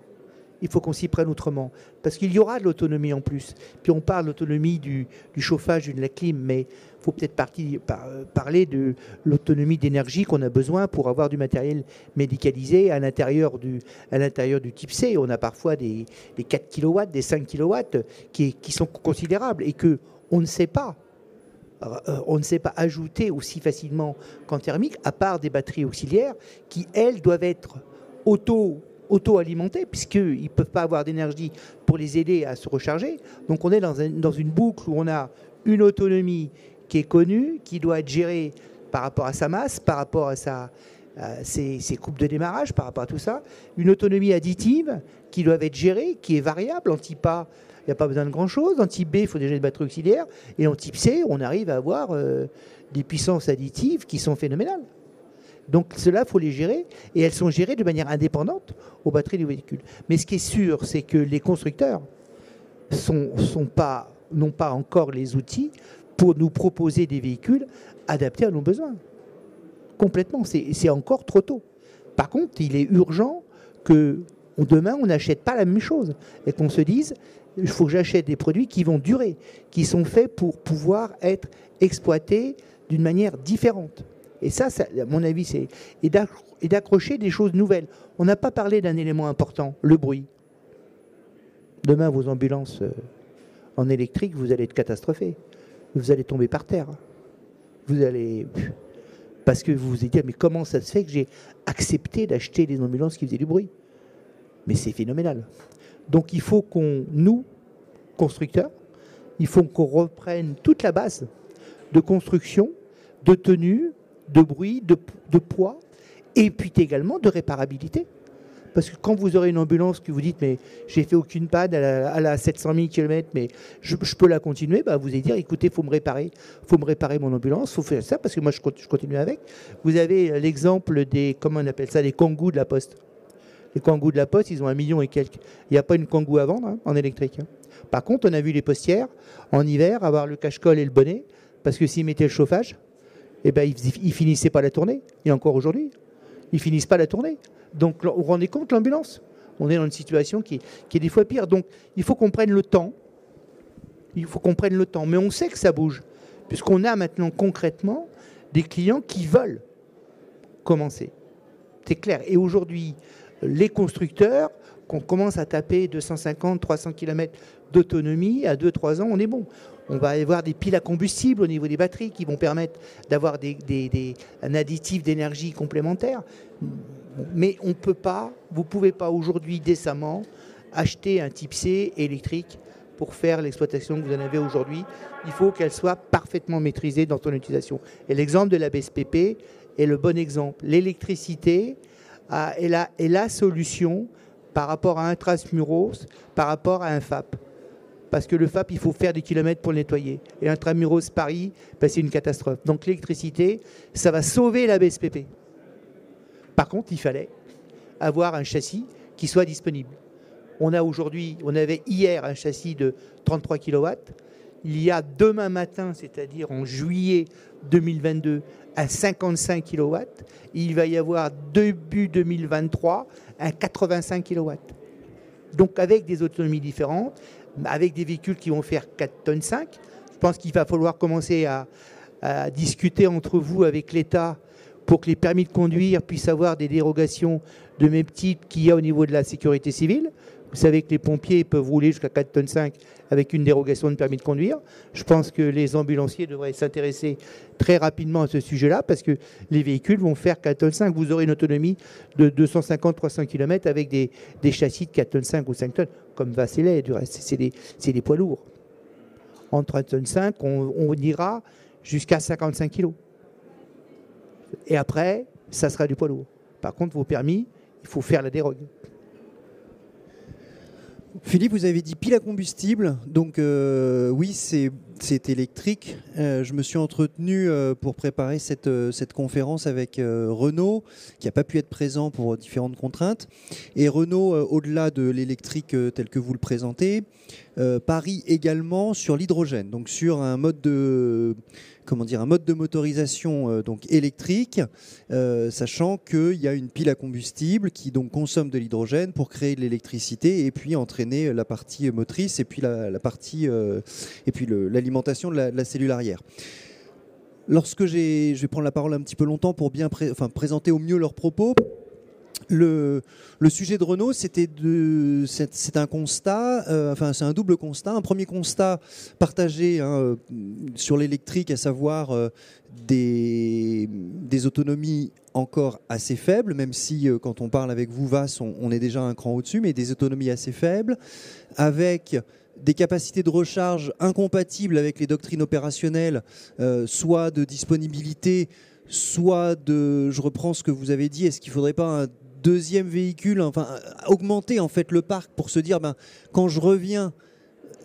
Il faut qu'on s'y prenne autrement. Parce qu'il y aura de l'autonomie en plus. Puis on parle de l'autonomie du chauffage, de la clim, mais il faut peut-être parler de l'autonomie d'énergie qu'on a besoin pour avoir du matériel médicalisé à l'intérieur du type C. On a parfois des 4 kW, des 5 kW qui sont considérables et qu'on ne sait pas. On ne sait pas ajouter aussi facilement qu'en thermique, à part des batteries auxiliaires qui, elles, doivent être auto-alimentées, puisqu'ils ne peuvent pas avoir d'énergie pour les aider à se recharger. Donc on est dans une boucle où on a une autonomie qui est connue, qui doit être gérée par rapport à sa masse, par rapport à ses coupes de démarrage, par rapport à tout ça. Une autonomie additive qui doit être gérée, qui est variable. En type A, il n'y a pas besoin de grand-chose. En type B, il faut déjà des batteries auxiliaires. Et en type C, on arrive à avoir des puissances additives qui sont phénoménales. Donc cela, il faut les gérer. Et elles sont gérées de manière indépendante aux batteries du véhicule. Mais ce qui est sûr, c'est que les constructeurs n'ont pas encore les outils pour nous proposer des véhicules adaptés à nos besoins. Complètement. C'est encore trop tôt. Par contre, il est urgent que demain, on n'achète pas la même chose. Et qu'on se dise... Il faut que j'achète des produits qui vont durer, qui sont faits pour pouvoir être exploités d'une manière différente. Et ça, à mon avis, c'est d'accrocher des choses nouvelles. On n'a pas parlé d'un élément important, le bruit. Demain, vos ambulances en électrique, vous allez être catastrophés. Vous allez tomber par terre. Parce que vous vous dites, mais comment ça se fait que j'ai accepté d'acheter des ambulances qui faisaient du bruit? Mais c'est phénoménal. Donc il faut nous, constructeurs, il faut qu'on reprenne toute la base de construction, de tenue, de bruit, de poids, et puis également de réparabilité. Parce que quand vous aurez une ambulance que vous dites mais j'ai fait aucune panne, elle a 700 000 km, mais je peux la continuer, bah vous allez dire écoutez, faut me réparer mon ambulance, faut faire ça parce que moi je continue avec. Vous avez l'exemple des, comment on appelle ça, les Kangoo de la Poste. Les Kangoo de la Poste, ils ont 1 million et quelques. Il n'y a pas une Kangoo à vendre en électrique. Par contre, on a vu les postières en hiver avoir le cache-colle et le bonnet parce que s'ils mettaient le chauffage, eh ben ils finissaient pas la tournée. Et encore aujourd'hui, ils finissent pas la tournée. Donc, vous vous rendez compte, l'ambulance, on est dans une situation qui est des fois pire. Donc, il faut qu'on prenne le temps. Il faut qu'on prenne le temps. Mais on sait que ça bouge. Puisqu'on a maintenant concrètement des clients qui veulent commencer. C'est clair. Et aujourd'hui, les constructeurs, qu'on commence à taper 250, 300 km d'autonomie, à 2-3 ans, on est bon. On va avoir des piles à combustible au niveau des batteries qui vont permettre d'avoir un additif d'énergie complémentaire. Mais on peut pas, vous ne pouvez pas aujourd'hui décemment acheter un type C électrique pour faire l'exploitation que vous en avez aujourd'hui. Il faut qu'elle soit parfaitement maîtrisée dans son utilisation. Et l'exemple de la BSPP est le bon exemple. L'électricité est la solution par rapport à un Intramuros, par rapport à un FAP. Parce que le FAP, il faut faire des kilomètres pour le nettoyer. Et Intramuros Paris, ben, c'est une catastrophe. Donc l'électricité, ça va sauver la BSPP. Par contre, il fallait avoir un châssis qui soit disponible. On avait hier un châssis de 33 kW. Il y a demain matin, c'est-à-dire en juillet 2022, un 55 kW. Il va y avoir début 2023 un 85 kW. Donc avec des autonomies différentes, avec des véhicules qui vont faire 4,5 tonnes. Je pense qu'il va falloir commencer à discuter entre vous avec l'État pour que les permis de conduire puissent avoir des dérogations de même type qu'il y a au niveau de la sécurité civile. Vous savez que les pompiers peuvent rouler jusqu'à 4,5 tonnes avec une dérogation de permis de conduire. Je pense que les ambulanciers devraient s'intéresser très rapidement à ce sujet-là parce que les véhicules vont faire 4,5 tonnes. Vous aurez une autonomie de 250-300 km avec des châssis de 4,5 tonnes ou 5 tonnes, comme Vasselet, du reste, c'est des poids lourds. Entre 1,5 tonnes, on ira jusqu'à 55 kg. Et après, ça sera du poids lourd. Par contre, vos permis, il faut faire la dérogue. Philippe, vous avez dit pile à combustible, donc oui, c'est électrique. Je me suis entretenu pour préparer cette conférence avec Renault, qui n'a pas pu être présent pour différentes contraintes. Et Renault, au-delà de l'électrique tel que vous le présentez, parie également sur l'hydrogène, donc sur un mode de motorisation donc électrique, sachant qu'il y a une pile à combustible qui donc consomme de l'hydrogène pour créer de l'électricité et puis entraîner la partie motrice et puis la partie et puis l'alimentation de la cellule arrière. Lorsque je vais prendre la parole un petit peu longtemps pour bien présenter au mieux leurs propos. Le sujet de Renault, c'est un constat, c'est un double constat. Un premier constat partagé sur l'électrique, à savoir des autonomies encore assez faibles, même si quand on parle avec vous, Vas, on est déjà un cran au-dessus, mais des autonomies assez faibles, avec des capacités de recharge incompatibles avec les doctrines opérationnelles, soit de disponibilité, soit de, je reprends ce que vous avez dit, est-ce qu'il ne faudrait pas un deuxième véhicule, augmenter en fait le parc pour se dire, quand je reviens,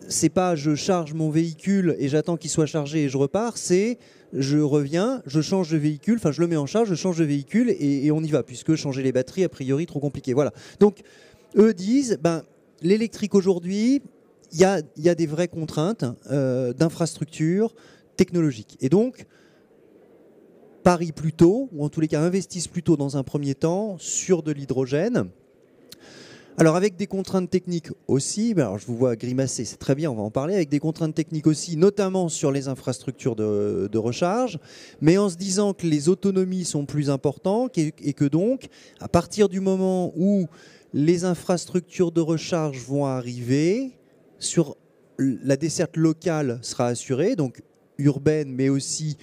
c'est pas je charge mon véhicule et j'attends qu'il soit chargé et je repars, c'est je reviens, je change de véhicule, je le mets en charge, je change de véhicule et on y va, puisque changer les batteries, a priori, trop compliqué. Voilà. Donc, eux disent, l'électrique aujourd'hui, il y a des vraies contraintes d'infrastructure technologique. Et donc, parient plutôt, ou en tous les cas investissent plutôt dans un premier temps sur de l'hydrogène. Alors avec des contraintes techniques aussi, alors je vous vois grimacer, c'est très bien, on va en parler, avec des contraintes techniques aussi, notamment sur les infrastructures de recharge, mais en se disant que les autonomies sont plus importantes et que donc, à partir du moment où les infrastructures de recharge vont arriver, la desserte locale sera assurée, donc urbaine, mais aussi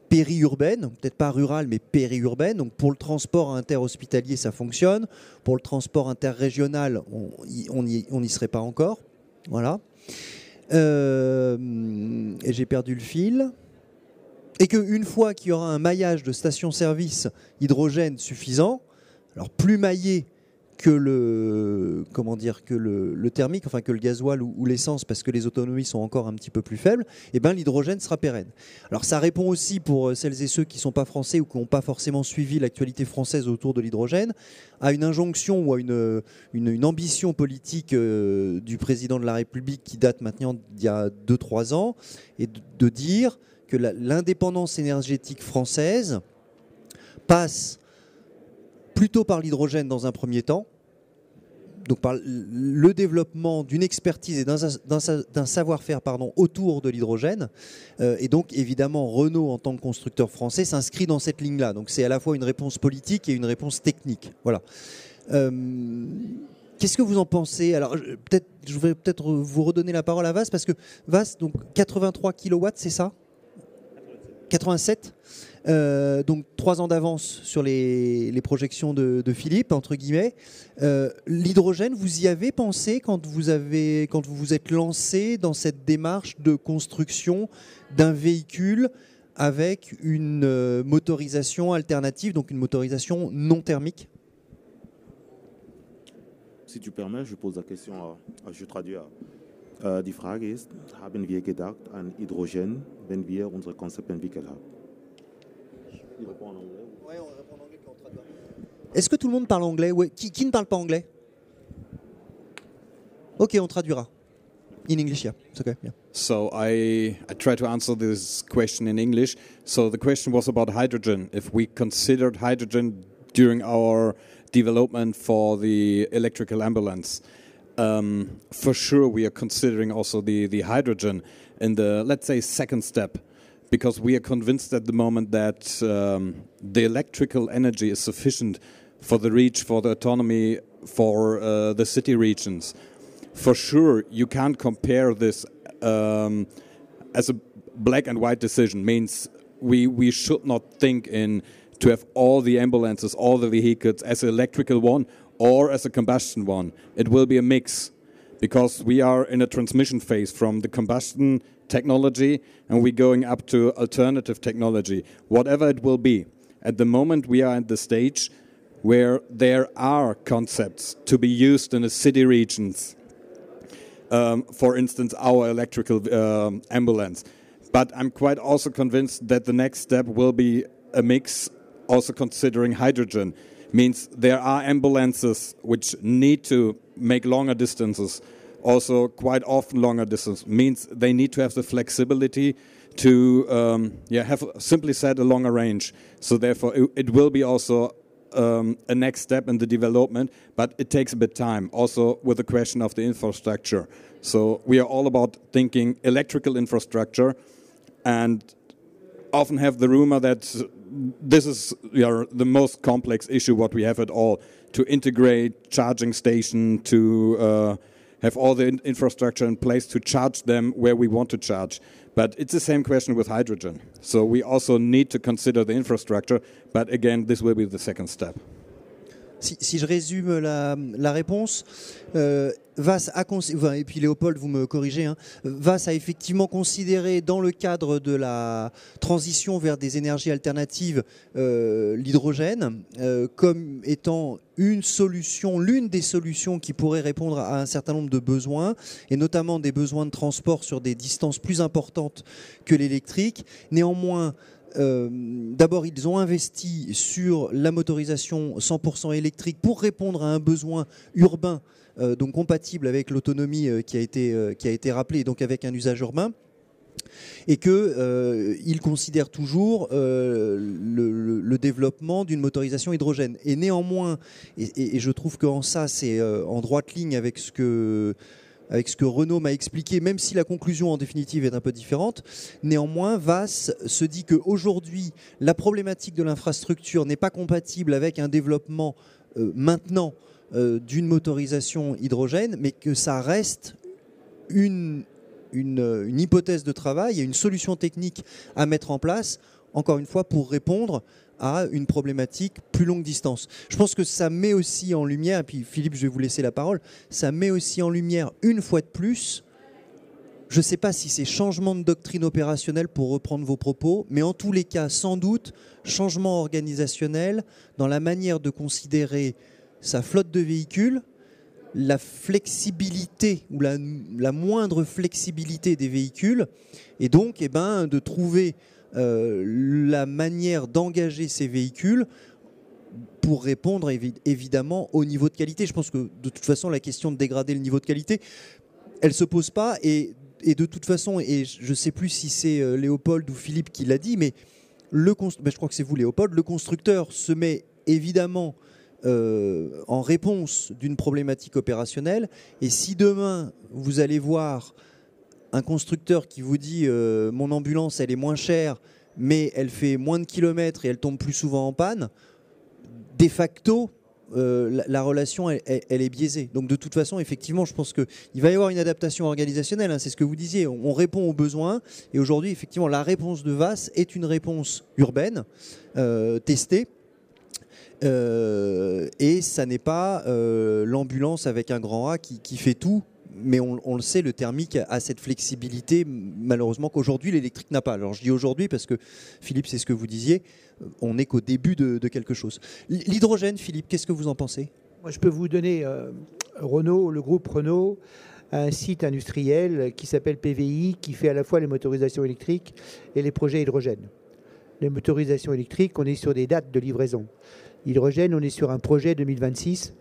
périurbaine, peut-être pas rurale, mais périurbaine. Donc pour le transport interhospitalier, ça fonctionne. Pour le transport interrégional, on n'y serait pas encore. Voilà. Et j'ai perdu le fil. Et qu'une fois qu'il y aura un maillage de stations-service hydrogène suffisant, alors plus maillé que le thermique, enfin que le gasoil ou l'essence, parce que les autonomies sont encore un petit peu plus faibles, et ben l'hydrogène sera pérenne. Alors ça répond aussi pour celles et ceux qui ne sont pas français ou qui n'ont pas forcément suivi l'actualité française autour de l'hydrogène, à une injonction ou à une ambition politique du président de la République qui date maintenant d'il y a 2-3 ans, et de dire que l'indépendance énergétique française passe plutôt par l'hydrogène dans un premier temps, donc par le développement d'une expertise et d'un savoir-faire autour de l'hydrogène. Et donc évidemment Renault en tant que constructeur français s'inscrit dans cette ligne-là. Donc c'est à la fois une réponse politique et une réponse technique. Voilà. Qu'est-ce que vous en pensez? Alors je vais peut-être vous redonner la parole à Vas, parce que Vas, donc 83 kW, c'est ça? 87. Donc 3 ans d'avance sur les projections de Philippe, entre guillemets. L'hydrogène, vous y avez pensé quand vous vous êtes lancé dans cette démarche de construction d'un véhicule avec une motorisation alternative, donc une motorisation non thermique? Si tu permets, je pose la question, je traduis. Die Frage ist, haben wir gedacht an Hydrogen, wenn wir unser Konzept entwickelt haben? Il répond en anglais. Oui, on répond en anglais quand on traduit. Est-ce que tout le monde parle anglais? Ouais. Qui ne parle pas anglais? Ok, on traduira. In English, yeah. It's okay. Yeah. So I try to answer this question in English. So the question was about hydrogen. If we considered hydrogen during our development for the electrical ambulance, for sure we are considering also the hydrogen in the, let's say, second step, because we are convinced at the moment that the electrical energy is sufficient for the reach, for the autonomy, for the city regions. For sure, you can't compare this as a black and white decision. Means we should not think in to have all the ambulances, all the vehicles as an electrical one or as a combustion one. It will be a mix, because we are in a transmission phase from the combustion technology and we're going up to alternative technology, whatever it will be. At the moment, we are at the stage where there are concepts to be used in the city regions. For instance, our electrical ambulance. But I'm quite also convinced that the next step will be a mix, also considering hydrogen. Means there are ambulances which need to make longer distances, also quite often longer distance. Means they need to have the flexibility to have, simply said, a longer range. So therefore it will be also a next step in the development, but it takes a bit time, also with the question of the infrastructure. So we are all about thinking electrical infrastructure, and often have the rumor that this is the most complex issue what we have at all, to integrate charging station, to have all the infrastructure in place to charge them where we want to charge. But it's the same question with hydrogen. So we also need to consider the infrastructure, but again, this will be the second step. Si je résume la réponse, Vas a et puis Léopold, vous me corrigez, hein, Vas a effectivement considéré dans le cadre de la transition vers des énergies alternatives l'hydrogène comme étant une solution, l'une des solutions qui pourrait répondre à un certain nombre de besoins, et notamment des besoins de transport sur des distances plus importantes que l'électrique. Néanmoins, d'abord, ils ont investi sur la motorisation 100% électrique pour répondre à un besoin urbain, donc compatible avec l'autonomie qui a été rappelée, donc avec un usage urbain. Et qu'ils considèrent toujours le développement d'une motorisation hydrogène. Et néanmoins, et je trouve qu'en ça, c'est en droite ligne avec ce que Renault m'a expliqué, même si la conclusion en définitive est un peu différente, néanmoins, Vas se dit qu'aujourd'hui, la problématique de l'infrastructure n'est pas compatible avec un développement maintenant d'une motorisation hydrogène, mais que ça reste une hypothèse de travail et une solution technique à mettre en place, encore une fois, pour répondre à une problématique plus longue distance. Je pense que ça met aussi en lumière, et puis Philippe, je vais vous laisser la parole, ça met aussi en lumière une fois de plus je ne sais pas si c'est changement de doctrine opérationnelle pour reprendre vos propos, mais en tous les cas, sans doute, changement organisationnel dans la manière de considérer sa flotte de véhicules, la flexibilité ou la moindre flexibilité des véhicules, et donc de trouver la manière d'engager ces véhicules pour répondre évidemment au niveau de qualité. Je pense que de toute façon, la question de dégrader le niveau de qualité, elle ne se pose pas, et de toute façon, et je ne sais plus si c'est Léopold ou Philippe qui l'a dit, mais je crois que c'est vous, Léopold, le constructeur se met évidemment en réponse d'une problématique opérationnelle, et si demain vous allez voir un constructeur qui vous dit mon ambulance elle est moins chère mais elle fait moins de kilomètres et elle tombe plus souvent en panne, de facto la relation elle est biaisée. Donc de toute façon, effectivement, je pense qu'il va y avoir une adaptation organisationnelle, hein, c'est ce que vous disiez, on répond aux besoins, et aujourd'hui effectivement la réponse de VAS est une réponse urbaine, testée, et ça n'est pas l'ambulance avec un grand A qui fait tout. Mais on le sait, le thermique a cette flexibilité, malheureusement, qu'aujourd'hui l'électrique n'a pas. Alors je dis aujourd'hui parce que, Philippe, c'est ce que vous disiez, on n'est qu'au début de quelque chose. L'hydrogène, Philippe, qu'est-ce que vous en pensez ? Moi, je peux vous donner Renault, le groupe Renault, a un site industriel qui s'appelle PVI, qui fait à la fois les motorisations électriques et les projets hydrogène. Les motorisations électriques, on est sur des dates de livraison. Hydrogène, on est sur un projet 2026.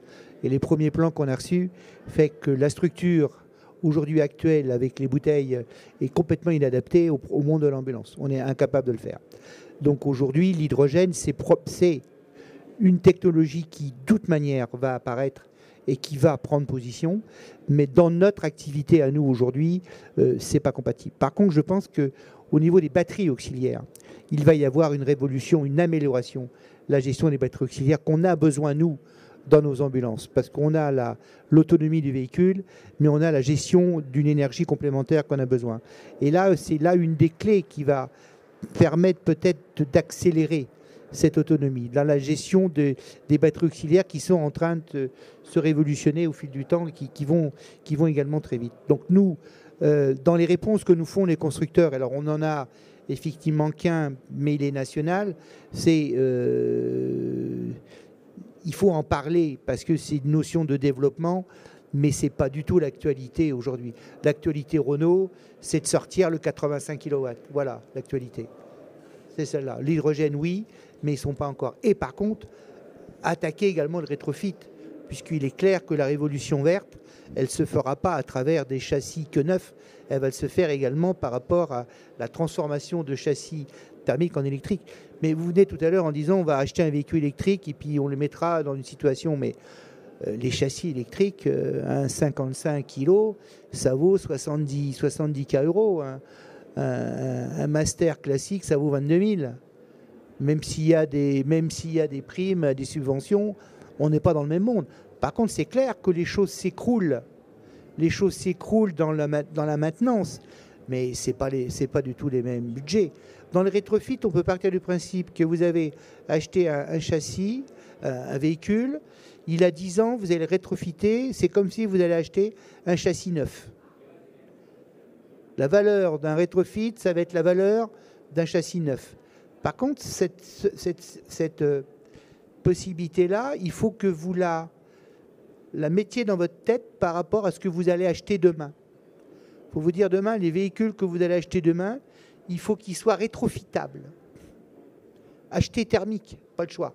Et les premiers plans qu'on a reçus fait que la structure aujourd'hui actuelle avec les bouteilles est complètement inadaptée au monde de l'ambulance. On est incapable de le faire. Donc aujourd'hui, l'hydrogène, c'est une technologie qui, de toute manière, va apparaître et qui va prendre position. Mais dans notre activité à nous aujourd'hui, c'est pas compatible. Par contre, je pense qu'au niveau des batteries auxiliaires, il va y avoir une révolution, une amélioration, la gestion des batteries auxiliaires qu'on a besoin, nous, dans nos ambulances, parce qu'on a l'autonomie du véhicule, mais on a la gestion d'une énergie complémentaire qu'on a besoin. Et là, c'est là une des clés qui va permettre peut-être d'accélérer cette autonomie, dans la gestion des batteries auxiliaires qui sont en train de se révolutionner au fil du temps et qui vont également très vite. Donc nous, dans les réponses que nous font les constructeurs, alors on en a effectivement qu'un, mais il est national, c'est... il faut en parler parce que c'est une notion de développement, mais ce n'est pas du tout l'actualité aujourd'hui. L'actualité Renault, c'est de sortir le 85 kW. Voilà l'actualité. C'est celle-là. L'hydrogène, oui, mais ils ne sont pas encore. Et par contre, attaquer également le rétrofit, puisqu'il est clair que la révolution verte, elle ne se fera pas à travers des châssis que neufs, elle va se faire également par rapport à la transformation de châssis thermiques en électrique. Mais vous venez tout à l'heure en disant on va acheter un véhicule électrique et puis on le mettra dans une situation, mais les châssis électriques, un 55 kg, ça vaut 70 €. Un Master classique, ça vaut 22 000. Même s'il y a des primes, des subventions, on n'est pas dans le même monde. Par contre, c'est clair que les choses s'écroulent. Les choses s'écroulent dans la maintenance, mais ce n'est pas du tout les mêmes budgets. Dans le rétrofit, on peut partir du principe que vous avez acheté un châssis, un véhicule, il a 10 ans, vous allez le rétrofiter, c'est comme si vous allez acheter un châssis neuf. La valeur d'un rétrofit, ça va être la valeur d'un châssis neuf. Par contre, cette possibilité-là, il faut que vous la mettiez dans votre tête par rapport à ce que vous allez acheter demain. Il faut vous dire demain, les véhicules que vous allez acheter demain, il faut qu'ils soient rétrofitables. Acheter thermique, pas le choix.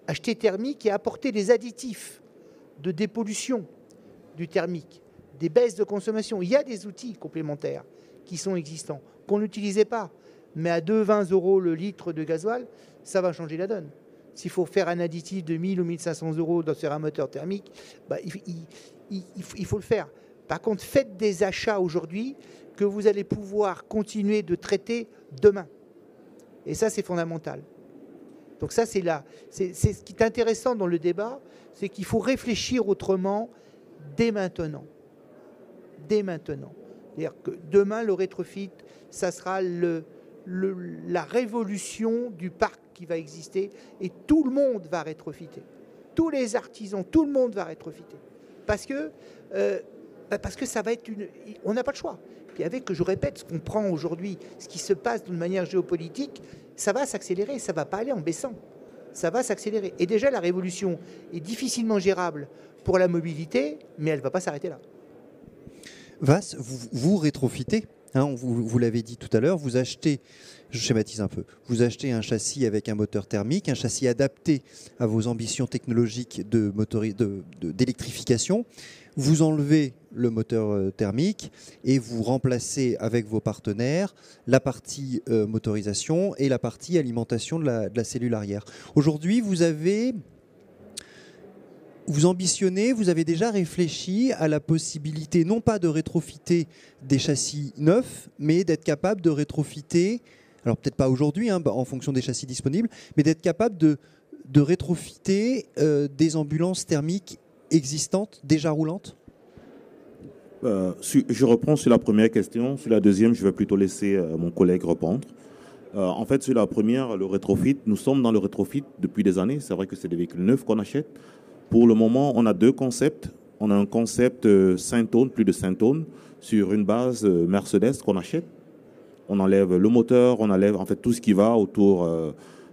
Acheter thermique et apporter des additifs de dépollution du thermique, des baisses de consommation. Il y a des outils complémentaires qui sont existants, qu'on n'utilisait pas. Mais à 2,20 € le litre de gasoil, ça va changer la donne. S'il faut faire un additif de 1 000 ou 1 500 € sur un moteur thermique, il faut le faire. Par contre, faites des achats aujourd'hui que vous allez pouvoir continuer de traiter demain. Et ça, c'est fondamental. Donc ça, c'est ce qui est intéressant dans le débat, c'est qu'il faut réfléchir autrement dès maintenant. Dès maintenant. C'est-à-dire que demain, le rétrofit, ça sera la révolution du parc qui va exister et tout le monde va rétrofiter. Tous les artisans, tout le monde va rétrofiter. Parce Parce que ça va être on n'a pas le choix. Puis avec, je répète, ce qu'on prend aujourd'hui, ce qui se passe d'une manière géopolitique, ça va s'accélérer, ça ne va pas aller en baissant. Ça va s'accélérer. Et déjà, la révolution est difficilement gérable pour la mobilité, mais elle ne va pas s'arrêter là. Vas, vous rétrofitez, hein, vous l'avez dit tout à l'heure, vous achetez, je schématise un peu, vous achetez un châssis avec un moteur thermique, un châssis adapté à vos ambitions technologiques d'électrification. Vous enlevez le moteur thermique et vous remplacez avec vos partenaires la partie motorisation et la partie alimentation de la cellule arrière. Aujourd'hui, vous ambitionnez, vous avez déjà réfléchi à la possibilité non pas de rétrofiter des châssis neufs, mais d'être capable de rétrofiter, alors peut-être pas aujourd'hui, hein, en fonction des châssis disponibles, mais d'être capable de rétrofiter des ambulances thermiques existantes, déjà roulantes. Je reprends sur la première question. Sur la deuxième, je vais plutôt laisser mon collègue répondre. En fait, sur la première, le rétrofit, nous sommes dans le rétrofit depuis des années. C'est vrai que c'est des véhicules neufs qu'on achète. Pour le moment, on a deux concepts. On a un concept 5 tonnes, plus de 5 tonnes, sur une base Mercedes qu'on achète. On enlève le moteur, on enlève en fait tout ce qui va autour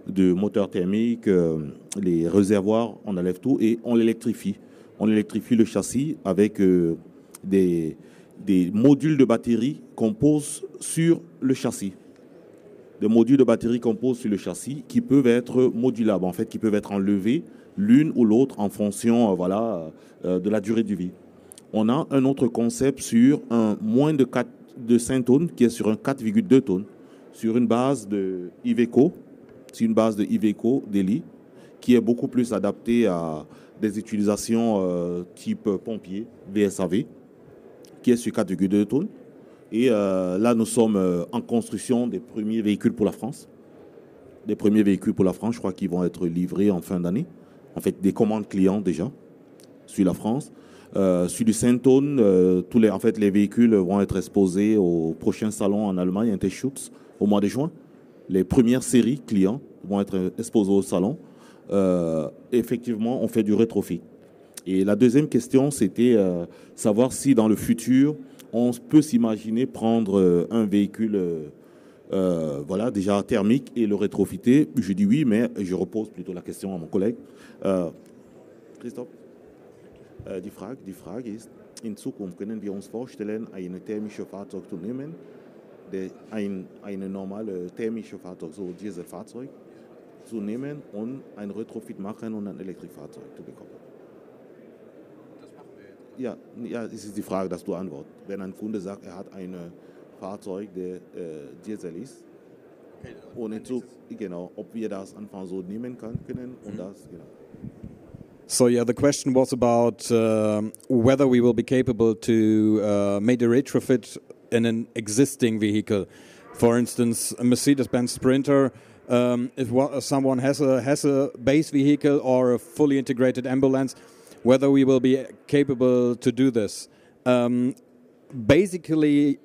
du moteur thermique, les réservoirs, on enlève tout et on l'électrifie. On électrifie le châssis avec des modules de batterie qu'on pose sur le châssis. Des modules de batterie qu'on pose sur le châssis qui peuvent être modulables, en fait, qui peuvent être enlevés l'une ou l'autre en fonction de la durée de vie. On a un autre concept sur un moins de 5 tonnes qui est sur un 4,2 tonnes, sur une base de Iveco, Daily, qui est beaucoup plus adaptée à des utilisations type pompier, VSAV, qui est sur 4,2 tonnes. Et là, nous sommes en construction des premiers véhicules pour la France. Je crois qu'ils vont être livrés en fin d'année. En fait, des commandes clients déjà sur la France. Sur du 5 tonnes, les véhicules vont être exposés au prochain salon en Allemagne, Interschutz, au mois de juin. Les premières séries clients vont être exposées au salon. Effectivement, on fait du rétrofit. Et la deuxième question, c'était savoir si dans le futur, on peut s'imaginer prendre un véhicule déjà thermique et le rétrofiter. Je dis oui, mais je repose plutôt la question à mon collègue. Christoph, die Frage ist, in Zukunft können wir uns vorstellen, eine thermische Fahrzeug zu nehmen, eine normale thermische Fahrzeug, so Dieselfahrzeug, zu nehmen und ein Retrofit machen und ein Elektrikfahrzeug zu bekommen. Ja, es ist die Frage, dass du antwortest. Wenn ein Kunde sagt, er hat ein Fahrzeug, der Diesel ist, und ob wir das einfach so nehmen können und das, genau. So yeah, the question was about whether we will be capable to make a retrofit in an existing vehicle. For instance, a Mercedes-Benz Sprinter, if someone has a base vehicle or a fully integrated ambulance, whether we will be capable to do this. Basically,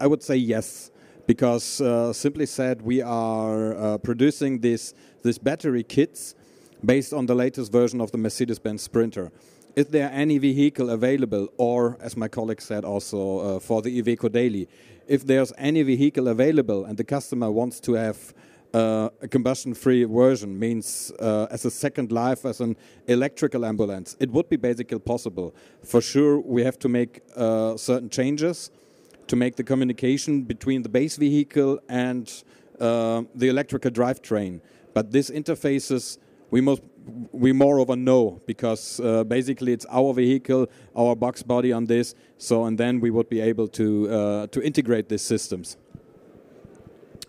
I would say yes, because simply said, we are producing these battery kits based on the latest version of the Mercedes-Benz Sprinter. Is there any vehicle available, or as my colleague said also for the Iveco Daily, if there's any vehicle available and the customer wants to have a combustion-free version, means as a second life, as an electrical ambulance, it would be basically possible. For sure, we have to make certain changes to make the communication between the base vehicle and the electrical drivetrain. But these interfaces, we moreover know, because basically it's our vehicle, our box body on this, and then we would be able to integrate these systems.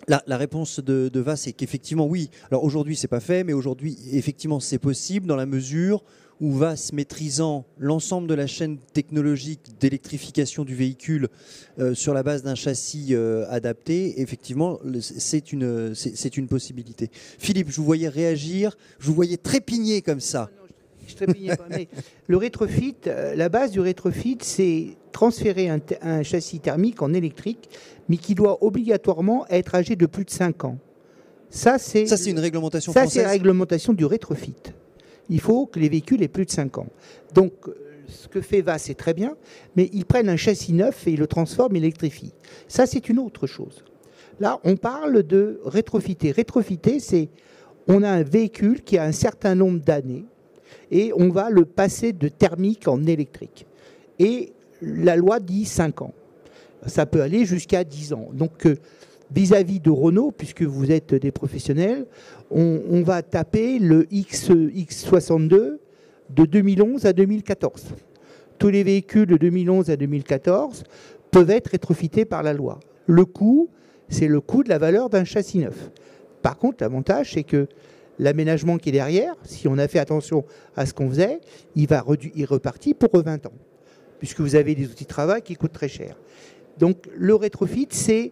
La réponse de Vas, c'est qu'effectivement, oui. Alors aujourd'hui, c'est pas fait, mais aujourd'hui, effectivement, c'est possible dans la mesure où Vas, maîtrisant l'ensemble de la chaîne technologique d'électrification du véhicule sur la base d'un châssis adapté, effectivement, c'est une possibilité. Philippe, je vous voyais réagir, je vous voyais trépigner comme ça. Je trépignais pas, mais le rétrofit, la base du rétrofit, c'est transférer un châssis thermique en électrique, mais qui doit obligatoirement être âgé de plus de 5 ans. Ça, c'est une réglementation française. Ça, c'est la réglementation du rétrofit. Il faut que les véhicules aient plus de 5 ans. Donc, ce que fait VAS, c'est très bien, mais ils prennent un châssis neuf et ils le transforment, ils l'électrifient. Ça, c'est une autre chose. Là, on parle de rétrofiter. Rétrofiter, c'est on a un véhicule qui a un certain nombre d'années et on va le passer de thermique en électrique. Et la loi dit 5 ans. Ça peut aller jusqu'à 10 ans. Donc, vis-à-vis de Renault, puisque vous êtes des professionnels, on va taper le X62 de 2011 à 2014. Tous les véhicules de 2011 à 2014 peuvent être rétrofités par la loi. Le coût, c'est le coût de la valeur d'un châssis neuf. Par contre, l'avantage, c'est que l'aménagement qui est derrière, si on a fait attention à ce qu'on faisait, il repartit pour 20 ans, puisque vous avez des outils de travail qui coûtent très cher. Donc le rétrofit, c'est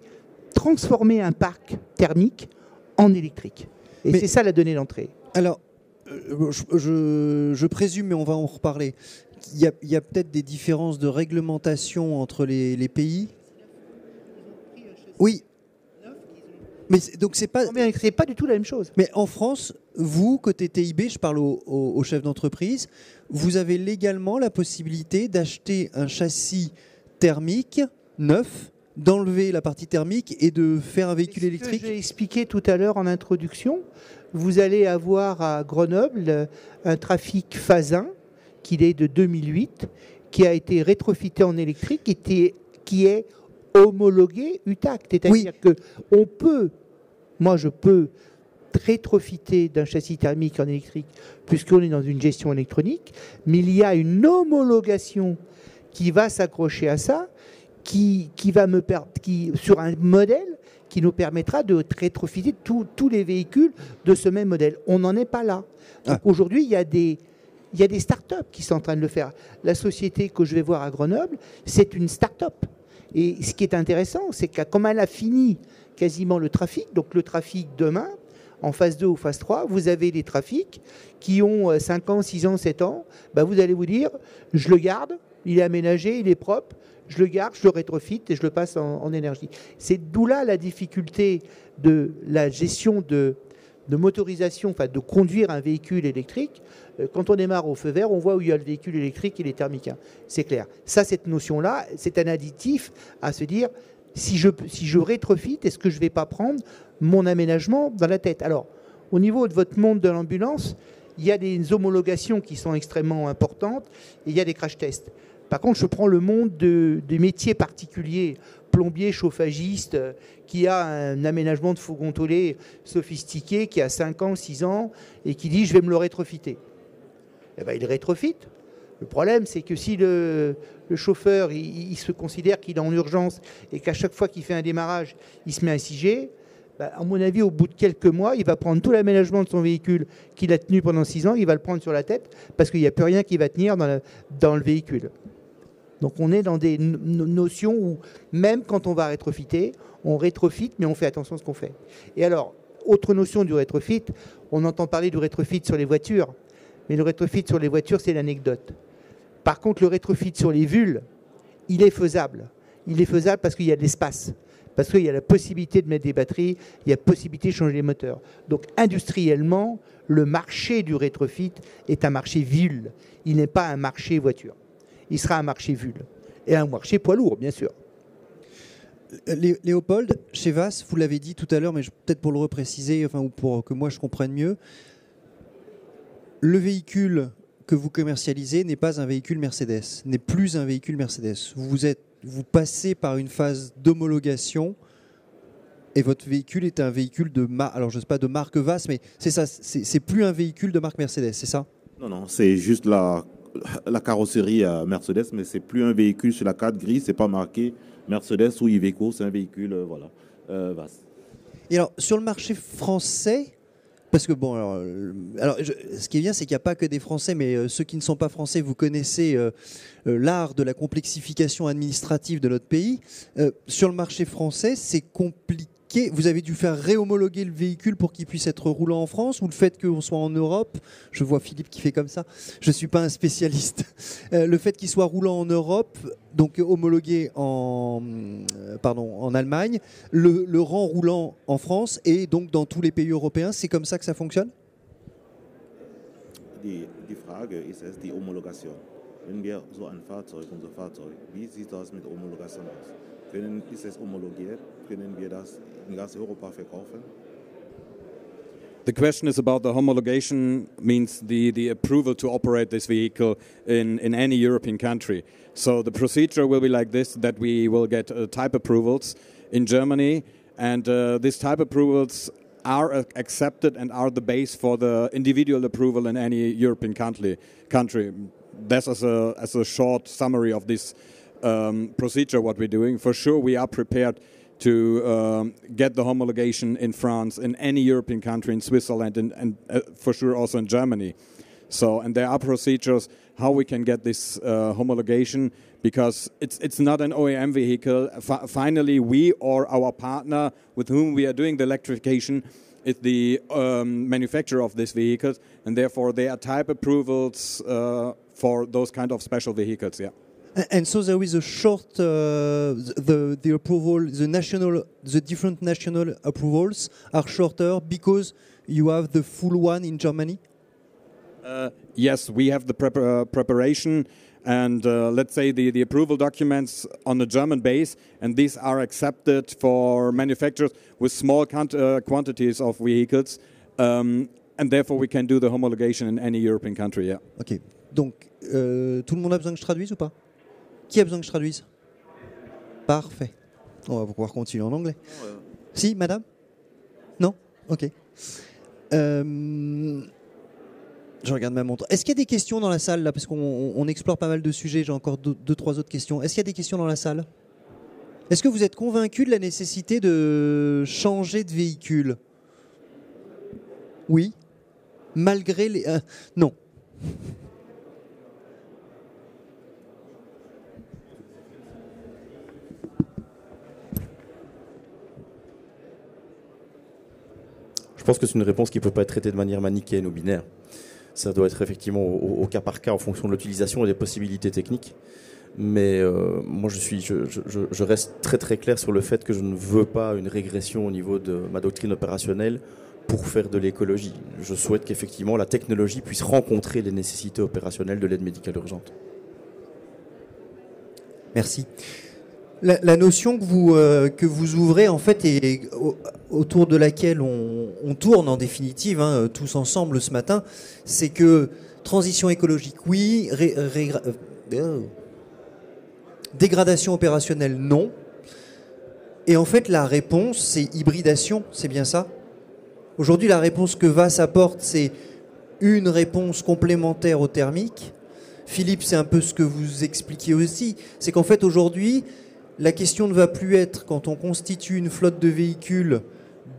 transformer un parc thermique en électrique. Et c'est ça la donnée d'entrée. Alors, je présume, mais on va en reparler, il y a peut-être des différences de réglementation entre les pays. Oui. Mais donc c'est pas du tout la même chose. Mais en France, vous, côté TIB, je parle aux chefs d'entreprise, vous avez légalement la possibilité d'acheter un châssis thermique neuf, d'enlever la partie thermique et de faire un véhicule électrique. J'ai expliqué tout à l'heure en introduction. Vous allez avoir à Grenoble un Trafic phase 1, qui est de 2008, qui a été rétrofité en électrique et qui est homologué UTAC. C'est-à-dire que moi je peux rétrofiter d'un châssis thermique en électrique, puisqu'on est dans une gestion électronique, mais il y a une homologation qui va s'accrocher à ça, qui sur un modèle qui nous permettra de rétrofiter tous les véhicules de ce même modèle. On n'en est pas là. Aujourd'hui, il y a des start-up qui sont en train de le faire. La société que je vais voir à Grenoble, c'est une start-up. Et ce qui est intéressant, c'est que comme elle a fini quasiment le trafic, donc le trafic demain, en phase 2 ou phase 3, vous avez des trafics qui ont 5 ans, 6 ans, 7 ans. Vous allez vous dire, je le garde, il est aménagé, il est propre, je le garde, je le rétrofite et je le passe en énergie. C'est d'où là la difficulté de la gestion de motorisation, enfin de conduire un véhicule électrique. Quand on démarre au feu vert, on voit où il y a le véhicule électrique et les thermiques. C'est clair. Ça, cette notion-là, c'est un additif à se dire, si je rétrofite, est-ce que je ne vais pas prendre mon aménagement dans la tête? Alors, au niveau de votre monde de l'ambulance, il y a des homologations qui sont extrêmement importantes et il y a des crash tests. Par contre, je prends le monde des métiers particuliers, plombier, chauffagiste, qui a un aménagement de fourgon tôlé sophistiqué, qui a 5 ans, 6 ans, et qui dit « je vais me le rétrofiter ». Il rétrofite. Le problème, c'est que si le chauffeur il se considère qu'il est en urgence et qu'à chaque fois qu'il fait un démarrage, il se met à 6G, à mon avis, au bout de quelques mois, il va prendre tout l'aménagement de son véhicule qu'il a tenu pendant 6 ans, il va le prendre sur la tête parce qu'il n'y a plus rien qui va tenir dans le véhicule. Donc on est dans des notions où même quand on va rétrofiter, on rétrofite, mais on fait attention à ce qu'on fait. Et alors, autre notion du rétrofit, on entend parler du rétrofit sur les voitures, mais le rétrofit sur les voitures, c'est l'anecdote. Par contre, le rétrofit sur les vulles, il est faisable. Il est faisable parce qu'il y a de l'espace, parce qu'il y a la possibilité de mettre des batteries, il y a la possibilité de changer les moteurs. Donc industriellement, le marché du rétrofit est un marché ville. Il n'est pas un marché voiture. Il sera un marché VUL et un marché poids lourd, bien sûr. Léopold, chez VAS, vous l'avez dit tout à l'heure, mais peut-être pour le repréciser, ou pour que moi je comprenne mieux, le véhicule que vous commercialisez n'est pas un véhicule Mercedes, n'est plus un véhicule Mercedes. Vous passez par une phase d'homologation et votre véhicule est un véhicule de marque, alors je ne sais pas de marque VAS, mais c'est ça, c'est plus un véhicule de marque Mercedes, c'est ça? Non, c'est juste la carrosserie Mercedes, mais c'est plus un véhicule sur la carte grise, c'est pas marqué Mercedes ou Iveco, c'est un véhicule VAS. Et alors sur le marché français, parce que bon, ce qui est bien, c'est qu'il n'y a pas que des Français, mais ceux qui ne sont pas français, vous connaissez l'art de la complexification administrative de notre pays. Sur le marché français, c'est compliqué. Vous avez dû faire réhomologuer le véhicule pour qu'il puisse être roulant en France, ou le fait qu'on soit en Europe, je vois Philippe qui fait comme ça, je ne suis pas un spécialiste, le fait qu'il soit roulant en Europe, donc homologué en Allemagne, le rang roulant en France et donc dans tous les pays européens, c'est comme ça que ça fonctionne? Die Frage ist es die Homologation. Wenn wir so ein Fahrzeug, unser Fahrzeug, wie sieht das mit Homologation aus? Ist es homologiert? Können wir das in ganz Europa verkaufen? The question is about the homologation, means the approval to operate this vehicle in any European country. So the procedure will be like this, that we will get type approvals in Germany, and these type approvals are accepted and are the base for the individual approval in any European country. That's as a short summary of this procedure, what we're doing. For sure, we are prepared to get the homologation in France, in any European country, in Switzerland, and for sure also in Germany. So, and there are procedures how we can get this homologation, because it's not an OEM vehicle. Finally, we or our partner with whom we are doing the electrification is the manufacturer of these vehicles, and therefore there are type approvals for those kind of special vehicles. Yeah. And so there is a short the approval, the different national approvals are shorter because you have the full one in Germany. Yes, we have the preparation and let's say the approval documents on the German base, and these are accepted for manufacturers with small quantities of vehicles, and therefore we can do the homologation in any European country. Yeah. Ok. Donc tout le monde a besoin que je traduise ou pas? Qui a besoin que je traduise? Parfait. On va pouvoir continuer en anglais. Si, madame? Non? Ok. Je regarde ma montre. Est-ce qu'il y a des questions dans la salle là? Parce qu'on explore pas mal de sujets. J'ai encore deux, trois autres questions. Est-ce qu'il y a des questions dans la salle? Est-ce que vous êtes convaincu de la nécessité de changer de véhicule? Oui. Malgré les... non. Je pense que c'est une réponse qui ne peut pas être traitée de manière manichéenne ou binaire. Ça doit être effectivement au cas par cas en fonction de l'utilisation et des possibilités techniques. Mais moi, je reste très très clair sur le fait que je ne veux pas une régression au niveau de ma doctrine opérationnelle pour faire de l'écologie. Je souhaite qu'effectivement la technologie puisse rencontrer les nécessités opérationnelles de l'aide médicale urgente. Merci. La notion que vous ouvrez, en fait, et autour de laquelle on tourne en définitive, hein, tous ensemble ce matin, c'est que transition écologique, oui, dégradation opérationnelle, non. Et en fait, la réponse, c'est hybridation, c'est bien ça? Aujourd'hui, la réponse que VAS apporte, c'est une réponse complémentaire au thermique. Philippe, c'est un peu ce que vous expliquiez aussi. C'est qu'en fait, aujourd'hui, la question ne va plus être, quand on constitue une flotte de véhicules,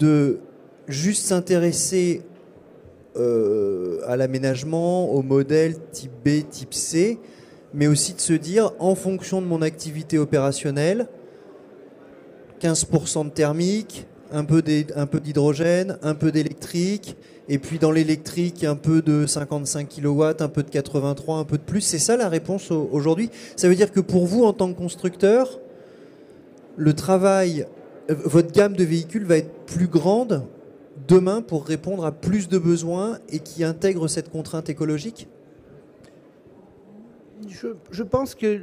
de juste s'intéresser à l'aménagement, au modèle type B, type C, mais aussi de se dire, en fonction de mon activité opérationnelle, 15% de thermique, un peu d'hydrogène, un peu d'électrique, et puis dans l'électrique, un peu de 55 kW, un peu de 83, un peu de plus. C'est ça la réponse aujourd'hui. Ça veut dire que pour vous, en tant que constructeur, le travail, votre gamme de véhicules va être plus grande demain pour répondre à plus de besoins et qui intègre cette contrainte écologique? Je pense que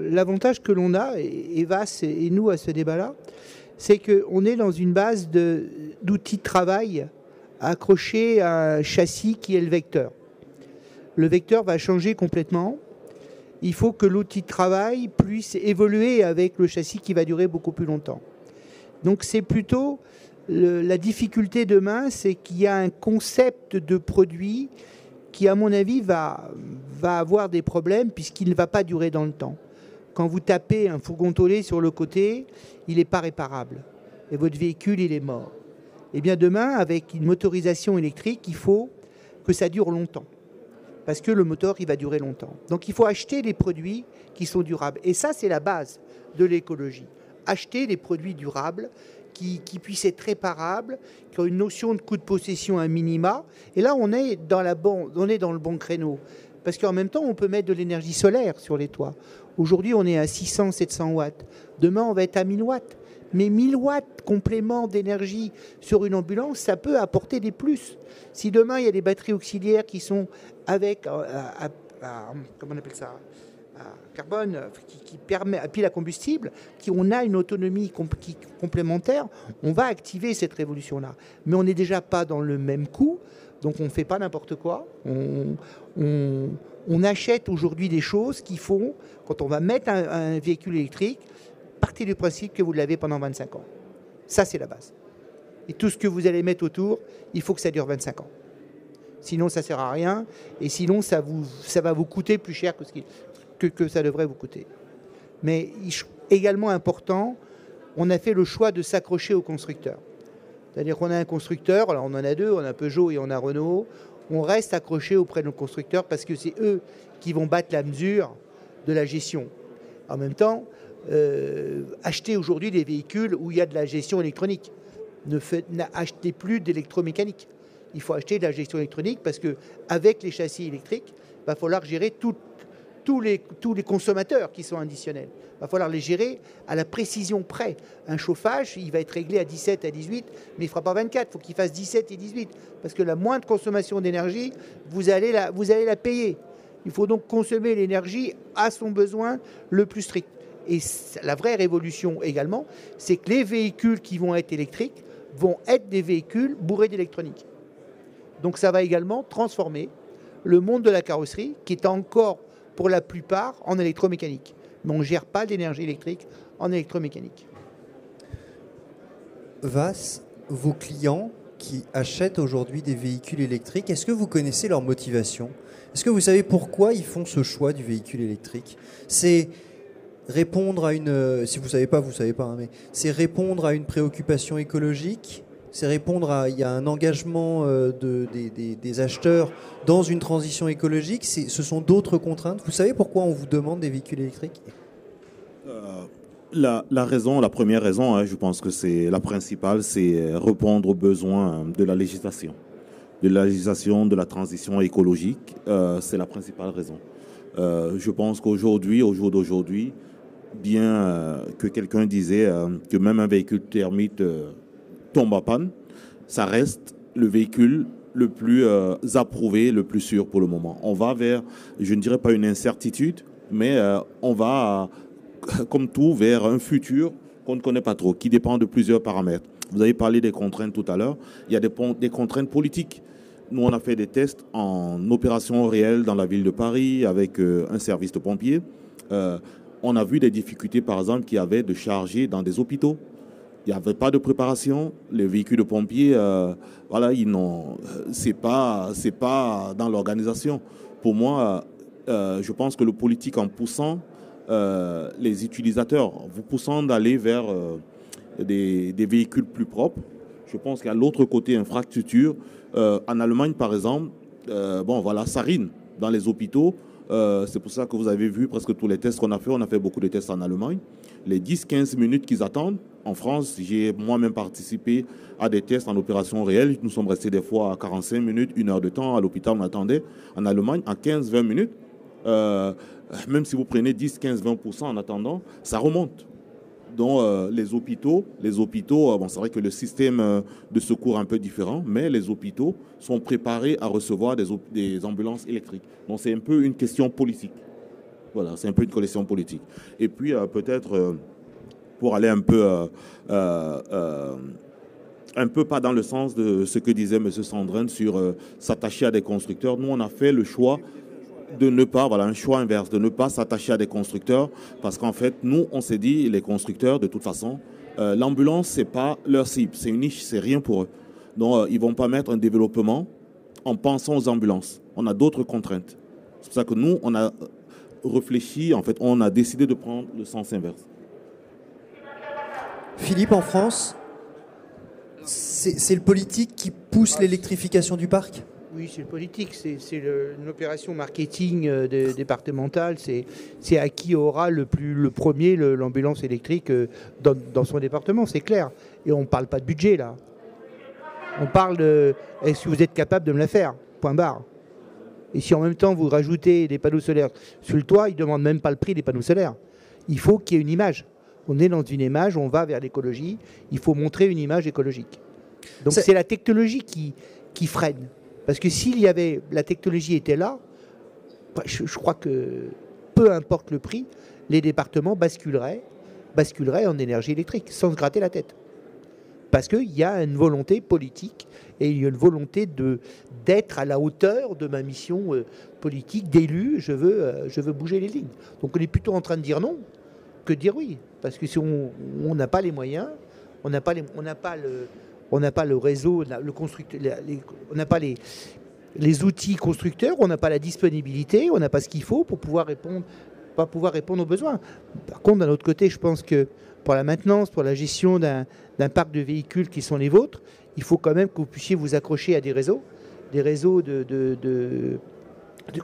l'avantage que l'on a, et VAS et nous à ce débat-là, c'est qu'on est dans une base d'outils de travail accrochés à un châssis qui est le vecteur. Le vecteur va changer complètement. Il faut que l'outil de travail puisse évoluer avec le châssis qui va durer beaucoup plus longtemps. Donc c'est plutôt la difficulté demain, c'est qu'il y a un concept de produit qui, à mon avis, va avoir des problèmes puisqu'il ne va pas durer dans le temps. Quand vous tapez un fourgon tôlé sur le côté, il n'est pas réparable. Et votre véhicule, il est mort. Eh bien demain, avec une motorisation électrique, il faut que ça dure longtemps. Parce que le moteur, il va durer longtemps. Donc il faut acheter des produits qui sont durables. Et ça, c'est la base de l'écologie. Acheter des produits durables qui puissent être réparables, qui ont une notion de coût de possession à minima. Et là, on est dans le bon créneau. Parce qu'en même temps, on peut mettre de l'énergie solaire sur les toits. Aujourd'hui, on est à 600, 700 watts. Demain, on va être à 1000 watts. Mais 1000 watts complément d'énergie sur une ambulance, ça peut apporter des plus. Si demain, il y a des batteries auxiliaires qui sont avec comment on appelle ça, à carbone, qui permet, à pile à combustible, on a une autonomie complémentaire, on va activer cette révolution-là. Mais on n'est déjà pas dans le même coup, donc on ne fait pas n'importe quoi. On achète aujourd'hui des choses qui font, quand on va mettre un véhicule électrique, partez du principe que vous l'avez pendant 25 ans. Ça, c'est la base. Et tout ce que vous allez mettre autour, il faut que ça dure 25 ans. Sinon, ça ne sert à rien. Et sinon, ça va vous coûter plus cher que ça devrait vous coûter. Mais également important, on a fait le choix de s'accrocher au constructeur. C'est-à-dire qu'on a un constructeur, alors on en a deux, on a Peugeot et on a Renault. On reste accroché auprès de nos constructeurs parce que c'est eux qui vont battre la mesure de la gestion. En même temps, acheter aujourd'hui des véhicules où il y a de la gestion électronique. N'achetez plus d'électromécanique. Il faut acheter de la gestion électronique parce qu'avec les châssis électriques, il va falloir gérer tous les consommateurs qui sont additionnels. Il va falloir les gérer à la précision près. Un chauffage, il va être réglé à 17, à 18, mais il ne fera pas 24. Il faut qu'il fasse 17 et 18. Parce que la moindre consommation d'énergie, vous allez la payer. Il faut donc consommer l'énergie à son besoin le plus strict. Et la vraie révolution également, c'est que les véhicules qui vont être électriques vont être des véhicules bourrés d'électronique. Donc ça va également transformer le monde de la carrosserie, qui est encore pour la plupart en électromécanique. Mais on ne gère pas d'énergie électrique en électromécanique. Vas, vos clients qui achètent aujourd'hui des véhicules électriques, est-ce que vous connaissez leur motivation ? Est-ce que vous savez pourquoi ils font ce choix du véhicule électrique ? C'est répondre à une... Si vous ne savez pas, vous ne savez pas, hein, mais c'est répondre à une préoccupation écologique ? C'est répondre à... Il y a un engagement des acheteurs dans une transition écologique. Ce sont d'autres contraintes. Vous savez pourquoi on vous demande des véhicules électriques ? La première raison, hein, je pense que c'est la principale, c'est répondre aux besoins de la législation. De la législation de la transition écologique, c'est la principale raison. Je pense qu'aujourd'hui, au jour d'aujourd'hui, bien que quelqu'un disait que même un véhicule thermique tombe en panne, ça reste le véhicule le plus approuvé, le plus sûr pour le moment. On va vers, je ne dirais pas une incertitude, mais on va, comme tout, vers un futur qu'on ne connaît pas trop, qui dépend de plusieurs paramètres. Vous avez parlé des contraintes tout à l'heure. Il y a des contraintes politiques. Nous, on a fait des tests en opération réelle dans la ville de Paris avec un service de pompiers. On a vu des difficultés, par exemple, qu'il y avait de charger dans des hôpitaux. Il n'y avait pas de préparation. Les véhicules de pompiers, c'est pas dans l'organisation. Pour moi, je pense que le politique, en poussant les utilisateurs, vous poussant d'aller vers des véhicules plus propres, je pense qu'à l'autre côté, infrastructure, en Allemagne, par exemple, ça rime dans les hôpitaux. C'est pour ça que vous avez vu presque tous les tests qu'on a fait. On a fait beaucoup de tests en Allemagne. Les 10-15 minutes qu'ils attendent, en France, j'ai moi-même participé à des tests en opération réelle. Nous sommes restés des fois à 45 minutes, 1 heure de temps. À l'hôpital, on attendait. En Allemagne, en 15-20 minutes, même si vous prenez 10-15-20% en attendant, ça remonte. Donc les hôpitaux, c'est vrai que le système de secours est un peu différent, mais les hôpitaux sont préparés à recevoir des ambulances électriques. Donc c'est un peu une question politique. Voilà, c'est un peu une question politique. Et puis peut-être pour aller un peu pas dans le sens de ce que disait M. Sandrin sur s'attacher à des constructeurs, nous on a fait le choix de ne pas, un choix inverse, de ne pas s'attacher à des constructeurs, parce qu'en fait, nous, on s'est dit, les constructeurs, de toute façon, l'ambulance, c'est pas leur cible, c'est une niche, c'est rien pour eux. Donc, ils vont pas mettre un développement en pensant aux ambulances. On a d'autres contraintes. C'est pour ça que nous, on a réfléchi, en fait, on a décidé de prendre le sens inverse. Philippe, en France, c'est le politique qui pousse l'électrification du parc ? Oui, c'est le politique, c'est une opération marketing départementale. C'est à qui aura le premier l'ambulance électrique dans son département, c'est clair. Et on ne parle pas de budget, là. On parle de est-ce que vous êtes capable de me la faire ? Point barre. Et si en même temps vous rajoutez des panneaux solaires sur le toit, ils ne demandent même pas le prix des panneaux solaires. Il faut qu'il y ait une image. On est dans une image, on va vers l'écologie. Il faut montrer une image écologique. Donc c'est la technologie qui freine. Parce que si la technologie était là, je crois que peu importe le prix, les départements basculeraient en énergie électrique, sans se gratter la tête. Parce qu'il y a une volonté politique et il y a une volonté d'être à la hauteur de ma mission politique d'élu. Je veux bouger les lignes. Donc on est plutôt en train de dire non que de dire oui. Parce que si on n'a pas les moyens, on n'a pas le réseau, le constructeur, on n'a pas les outils constructeurs, on n'a pas la disponibilité, on n'a pas ce qu'il faut pour pouvoir répondre aux besoins. Par contre, d'un autre côté, je pense que pour la maintenance, pour la gestion d'un parc de véhicules qui sont les vôtres, il faut quand même que vous puissiez vous accrocher à des réseaux de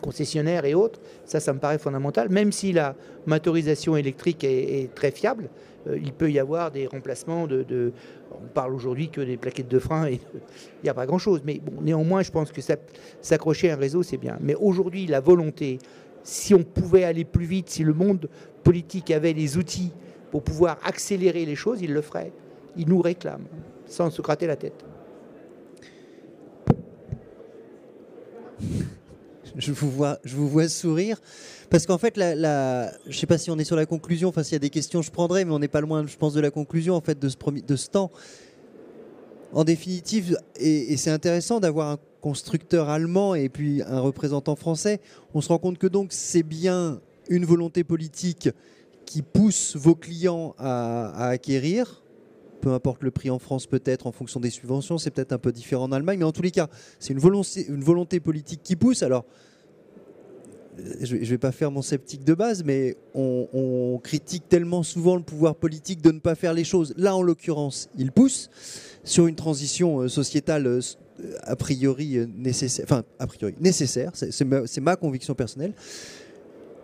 concessionnaires et autres. Ça me paraît fondamental. Même si la motorisation électrique est très fiable, il peut y avoir des remplacements on parle aujourd'hui que des plaquettes de frein et il n'y a pas grand-chose. Mais bon, néanmoins, je pense que s'accrocher à un réseau, c'est bien. Mais aujourd'hui, la volonté, si on pouvait aller plus vite, si le monde politique avait les outils pour pouvoir accélérer les choses, il le ferait. Il nous réclame, sans se gratter la tête. Je vous vois sourire. Parce qu'en fait, je ne sais pas si on est sur la conclusion, enfin s'il y a des questions, je prendrai, mais on n'est pas loin, je pense, de la conclusion en fait, de ce temps. En définitive, et c'est intéressant d'avoir un constructeur allemand et puis un représentant français, on se rend compte que donc c'est bien une volonté politique qui pousse vos clients à acquérir, peu importe le prix en France peut-être en fonction des subventions, c'est peut-être un peu différent en Allemagne, mais en tous les cas, c'est une volonté politique qui pousse. Alors, je ne vais pas faire mon sceptique de base, mais on critique tellement souvent le pouvoir politique de ne pas faire les choses. Là, en l'occurrence, il pousse sur une transition sociétale a priori nécessaire. Enfin, a priori nécessaire, c'est ma conviction personnelle.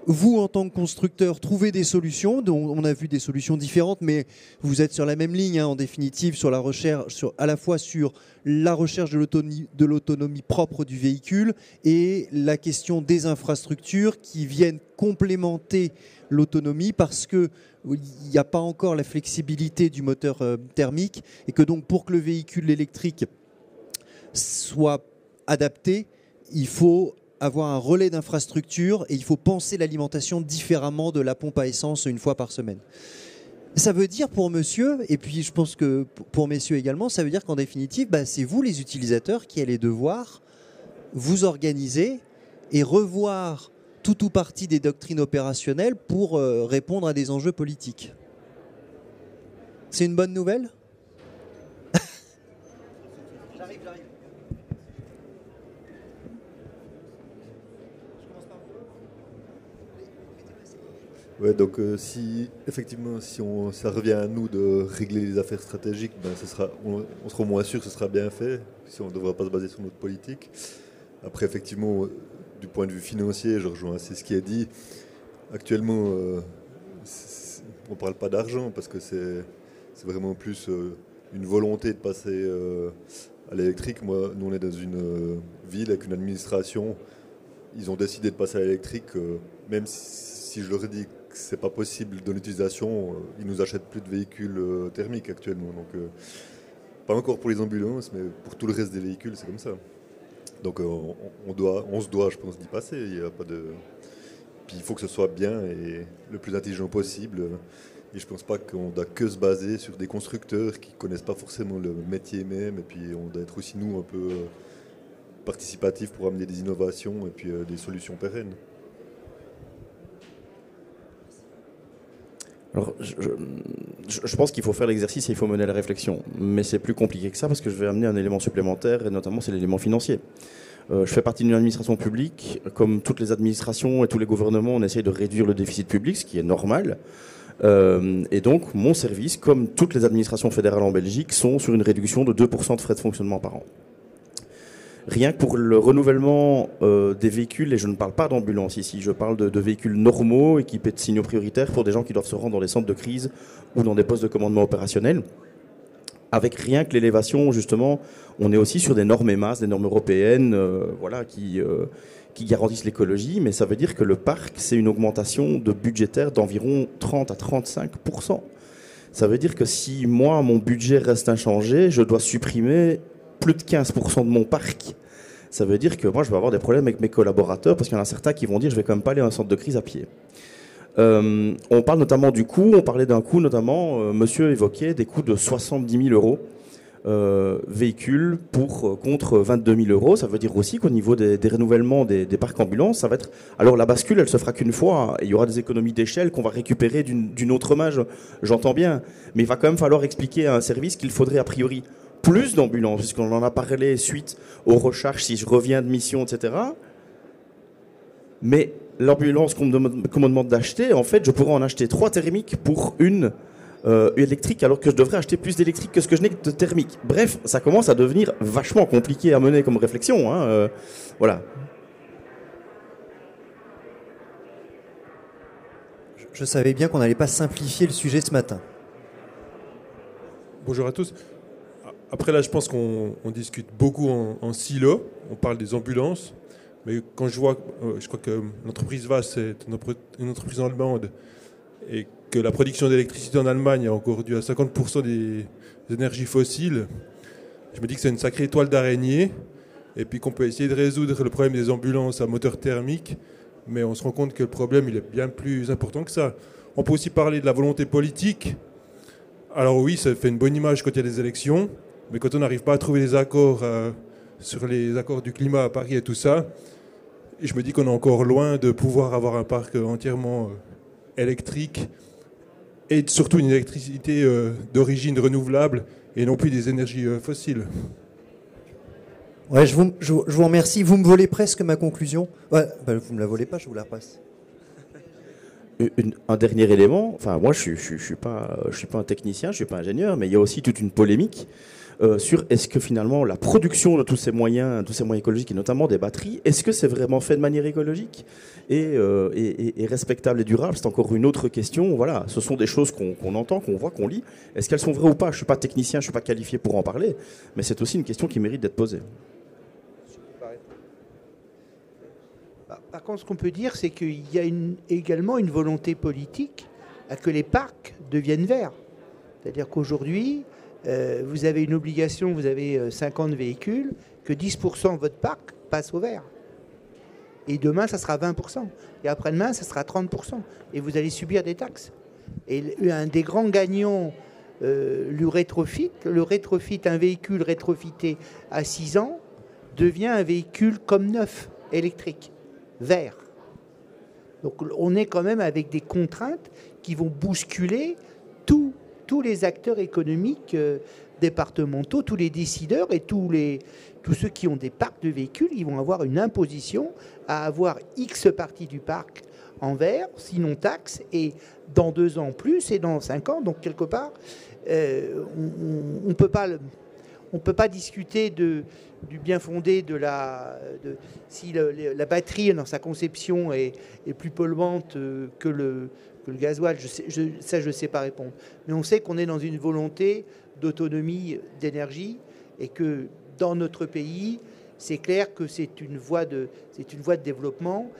Vous, en tant que constructeur, trouvez des solutions. On a vu des solutions différentes, mais vous êtes sur la même ligne, en définitive, sur la recherche, à la fois sur la recherche de l'autonomie propre du véhicule et la question des infrastructures qui viennent complémenter l'autonomie parce qu'il n'y a pas encore la flexibilité du moteur thermique et que donc pour que le véhicule électrique soit adapté, il faut avoir un relais d'infrastructure et il faut penser l'alimentation différemment de la pompe à essence une fois par semaine. Ça veut dire pour monsieur, et puis je pense que pour messieurs également, ça veut dire qu'en définitive, c'est vous les utilisateurs qui allez devoir vous organiser et revoir tout ou partie des doctrines opérationnelles pour répondre à des enjeux politiques. C'est une bonne nouvelle ? J'arrive. Ouais, donc si effectivement ça revient à nous de régler les affaires stratégiques, on sera moins sûr que ce sera bien fait, si on ne devra pas se baser sur notre politique. Après, effectivement, du point de vue financier, je rejoins assez ce qui est dit. Actuellement, on ne parle pas d'argent parce que c'est vraiment plus une volonté de passer à l'électrique. Nous on est dans une ville avec une administration. Ils ont décidé de passer à l'électrique, même si je leur ai dit que c'est pas possible dans l'utilisation, ils nous achètent plus de véhicules thermiques actuellement. Donc, pas encore pour les ambulances, mais pour tout le reste des véhicules, c'est comme ça. Donc on se doit, je pense, d'y passer. Il y a pas de... Puis il faut que ce soit bien et le plus intelligent possible. Et je pense pas qu'on doit que se baser sur des constructeurs qui connaissent pas forcément le métier même. Et puis on doit être aussi, nous, un peu participatifs pour amener des innovations et puis des solutions pérennes. Alors, je pense qu'il faut faire l'exercice et il faut mener la réflexion. Mais c'est plus compliqué que ça parce que je vais amener un élément supplémentaire et notamment c'est l'élément financier. Je fais partie d'une administration publique. Comme toutes les administrations et tous les gouvernements, on essaye de réduire le déficit public, ce qui est normal. Et donc, mon service, comme toutes les administrations fédérales en Belgique, sont sur une réduction de 2% de frais de fonctionnement par an. Rien que pour le renouvellement des véhicules, et je ne parle pas d'ambulance ici, je parle de véhicules normaux équipés de signaux prioritaires pour des gens qui doivent se rendre dans les centres de crise ou dans des postes de commandement opérationnel. Avec rien que l'élévation, justement, on est aussi sur des normes EMAS, des normes européennes, qui garantissent l'écologie, mais ça veut dire que le parc, c'est une augmentation de budgétaire d'environ 30 à 35%. Ça veut dire que si moi, mon budget reste inchangé, je dois supprimer plus de 15% de mon parc. ça veut dire que moi, je vais avoir des problèmes avec mes collaborateurs parce qu'il y en a certains qui vont dire je vais quand même pas aller à un centre de crise à pied. On parle notamment du coût, on parlait d'un coût notamment, monsieur évoquait des coûts de 70 000 euros véhicules contre 22 000 euros. Ça veut dire aussi qu'au niveau des renouvellements des parcs ambulances, ça va être... Alors la bascule, elle se fera qu'une fois, et il y aura des économies d'échelle qu'on va récupérer d'une autre main, j'entends bien, mais il va quand même falloir expliquer à un service qu'il faudrait a priori plus d'ambulances, puisqu'on en a parlé suite aux recherches, si je reviens de mission, etc. Mais l'ambulance qu'on me demande d'acheter, en fait, je pourrais en acheter 3 thermiques pour une électrique, alors que je devrais acheter plus d'électrique que ce que je n'ai de thermique. Bref, ça commence à devenir vachement compliqué à mener comme réflexion. Voilà. Je savais bien qu'on n'allait pas simplifier le sujet ce matin. Bonjour à tous. Après là, je pense qu'on discute beaucoup en silo. On parle des ambulances. Mais quand je vois, je crois que l'entreprise VAS, c'est une entreprise allemande, et que la production d'électricité en Allemagne est encore due à 50% des énergies fossiles, je me dis que c'est une sacrée toile d'araignée, et puis qu'on peut essayer de résoudre le problème des ambulances à moteur thermique, mais on se rend compte que le problème il est bien plus important que ça. On peut aussi parler de la volonté politique. Alors oui, ça fait une bonne image quand il y a des élections, mais quand on n'arrive pas à trouver des accords sur les accords du climat à Paris et tout ça, et je me dis qu'on est encore loin de pouvoir avoir un parc entièrement électrique et surtout une électricité d'origine renouvelable et non plus des énergies fossiles. Ouais, je vous remercie. Vous me volez presque ma conclusion. Ouais, bah, vous ne me la volez pas, je vous la repasse. Un dernier élément, enfin moi je suis pas un technicien, je suis pas ingénieur, mais il y a aussi toute une polémique sur est-ce que finalement la production de tous ces moyens écologiques et notamment des batteries, est-ce que c'est vraiment fait de manière écologique et respectable et durable? C'est encore une autre question. Voilà, ce sont des choses qu'on entend, qu'on voit, qu'on lit. Est-ce qu'elles sont vraies ou pas? Je suis pas technicien, je suis pas qualifié pour en parler, mais c'est aussi une question qui mérite d'être posée. Par contre, ce qu'on peut dire, c'est qu'il y a également une volonté politique à que les parcs deviennent verts. C'est-à-dire qu'aujourd'hui, vous avez une obligation, vous avez 50 véhicules, que 10% de votre parc passe au vert. Et demain, ça sera 20%. Et après-demain, ça sera 30%. Et vous allez subir des taxes. Et un des grands gagnants, le rétrofit, un véhicule rétrofité à 6 ans, devient un véhicule comme neuf, électrique, vert. Donc on est quand même avec des contraintes qui vont bousculer tous les acteurs économiques départementaux, tous les décideurs et tous ceux qui ont des parcs de véhicules, ils vont avoir une imposition à avoir X partie du parc en vert, sinon taxe, et dans 2 ans plus, et dans 5 ans. Donc quelque part, on ne peut pas discuter du bien fondé si la batterie dans sa conception est plus polluante que le gasoil. Ça, je ne sais pas répondre. Mais on sait qu'on est dans une volonté d'autonomie d'énergie et que dans notre pays, c'est clair que c'est une voie de développement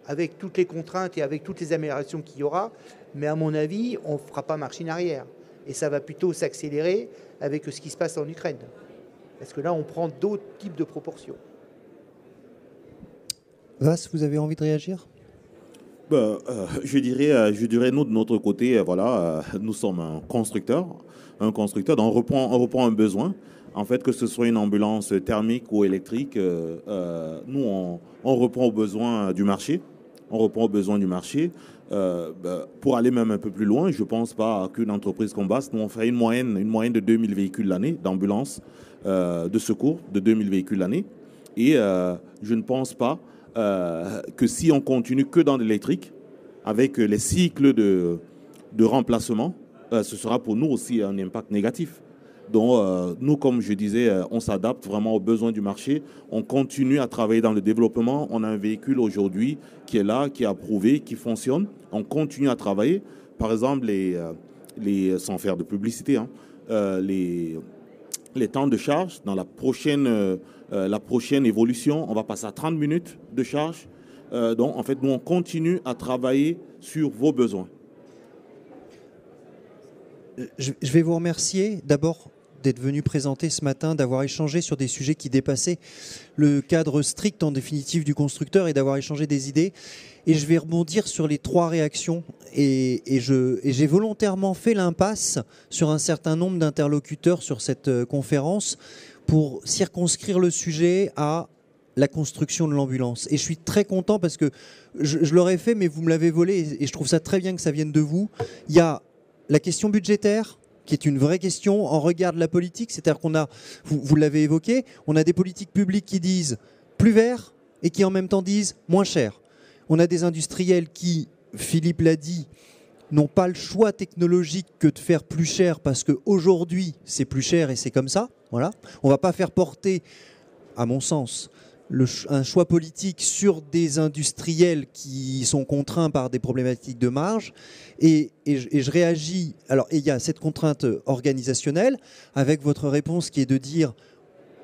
avec toutes les contraintes et avec toutes les améliorations qu'il y aura. Mais à mon avis, on ne fera pas machine arrière. Et ça va plutôt s'accélérer avec ce qui se passe en Ukraine. Parce que là, on prend d'autres types de proportions. Vas, vous avez envie de réagir? Je dirais, nous, de notre côté, nous sommes un constructeur. Donc on reprend un besoin. En fait, que ce soit une ambulance thermique ou électrique, nous, on reprend aux besoins du marché. Pour aller même un peu plus loin, je ne pense pas qu'une entreprise comme VAS, nous, on fait une moyenne de 2000 véhicules l'année d'ambulance de secours, de 2000 véhicules l'année. Et je ne pense pas que si on continue que dans l'électrique, avec les cycles de remplacement, ce sera pour nous aussi un impact négatif. Donc nous, comme je disais, on s'adapte vraiment aux besoins du marché. On continue à travailler dans le développement. On a un véhicule aujourd'hui qui est là, qui est approuvé, qui fonctionne. On continue à travailler. Par exemple, sans faire de publicité, les temps de charge, dans la prochaine évolution, on va passer à 30 minutes de charge. Donc, en fait, nous, on continue à travailler sur vos besoins. Je vais vous remercier d'abord d'être venu présenter ce matin, d'avoir échangé sur des sujets qui dépassaient le cadre strict en définitive du constructeur et d'avoir échangé des idées. Et je vais rebondir sur les 3 réactions. Et j'ai volontairement fait l'impasse sur un certain nombre d'interlocuteurs sur cette conférence pour circonscrire le sujet à la construction de l'ambulance. Et je suis très content parce que je l'aurais fait, mais vous me l'avez volé et je trouve ça très bien que ça vienne de vous. Il y a la question budgétaire, qui est une vraie question en regard de la politique, c'est-à-dire qu'on a, vous l'avez évoqué, on a des politiques publiques qui disent plus vert et qui en même temps disent moins cher. On a des industriels qui, Philippe l'a dit, n'ont pas le choix technologique que de faire plus cher parce qu'aujourd'hui c'est plus cher et c'est comme ça. Voilà. On ne va pas faire porter, à mon sens, un choix politique sur des industriels qui sont contraints par des problématiques de marge et je réagis. Alors, il y a cette contrainte organisationnelle avec votre réponse qui est de dire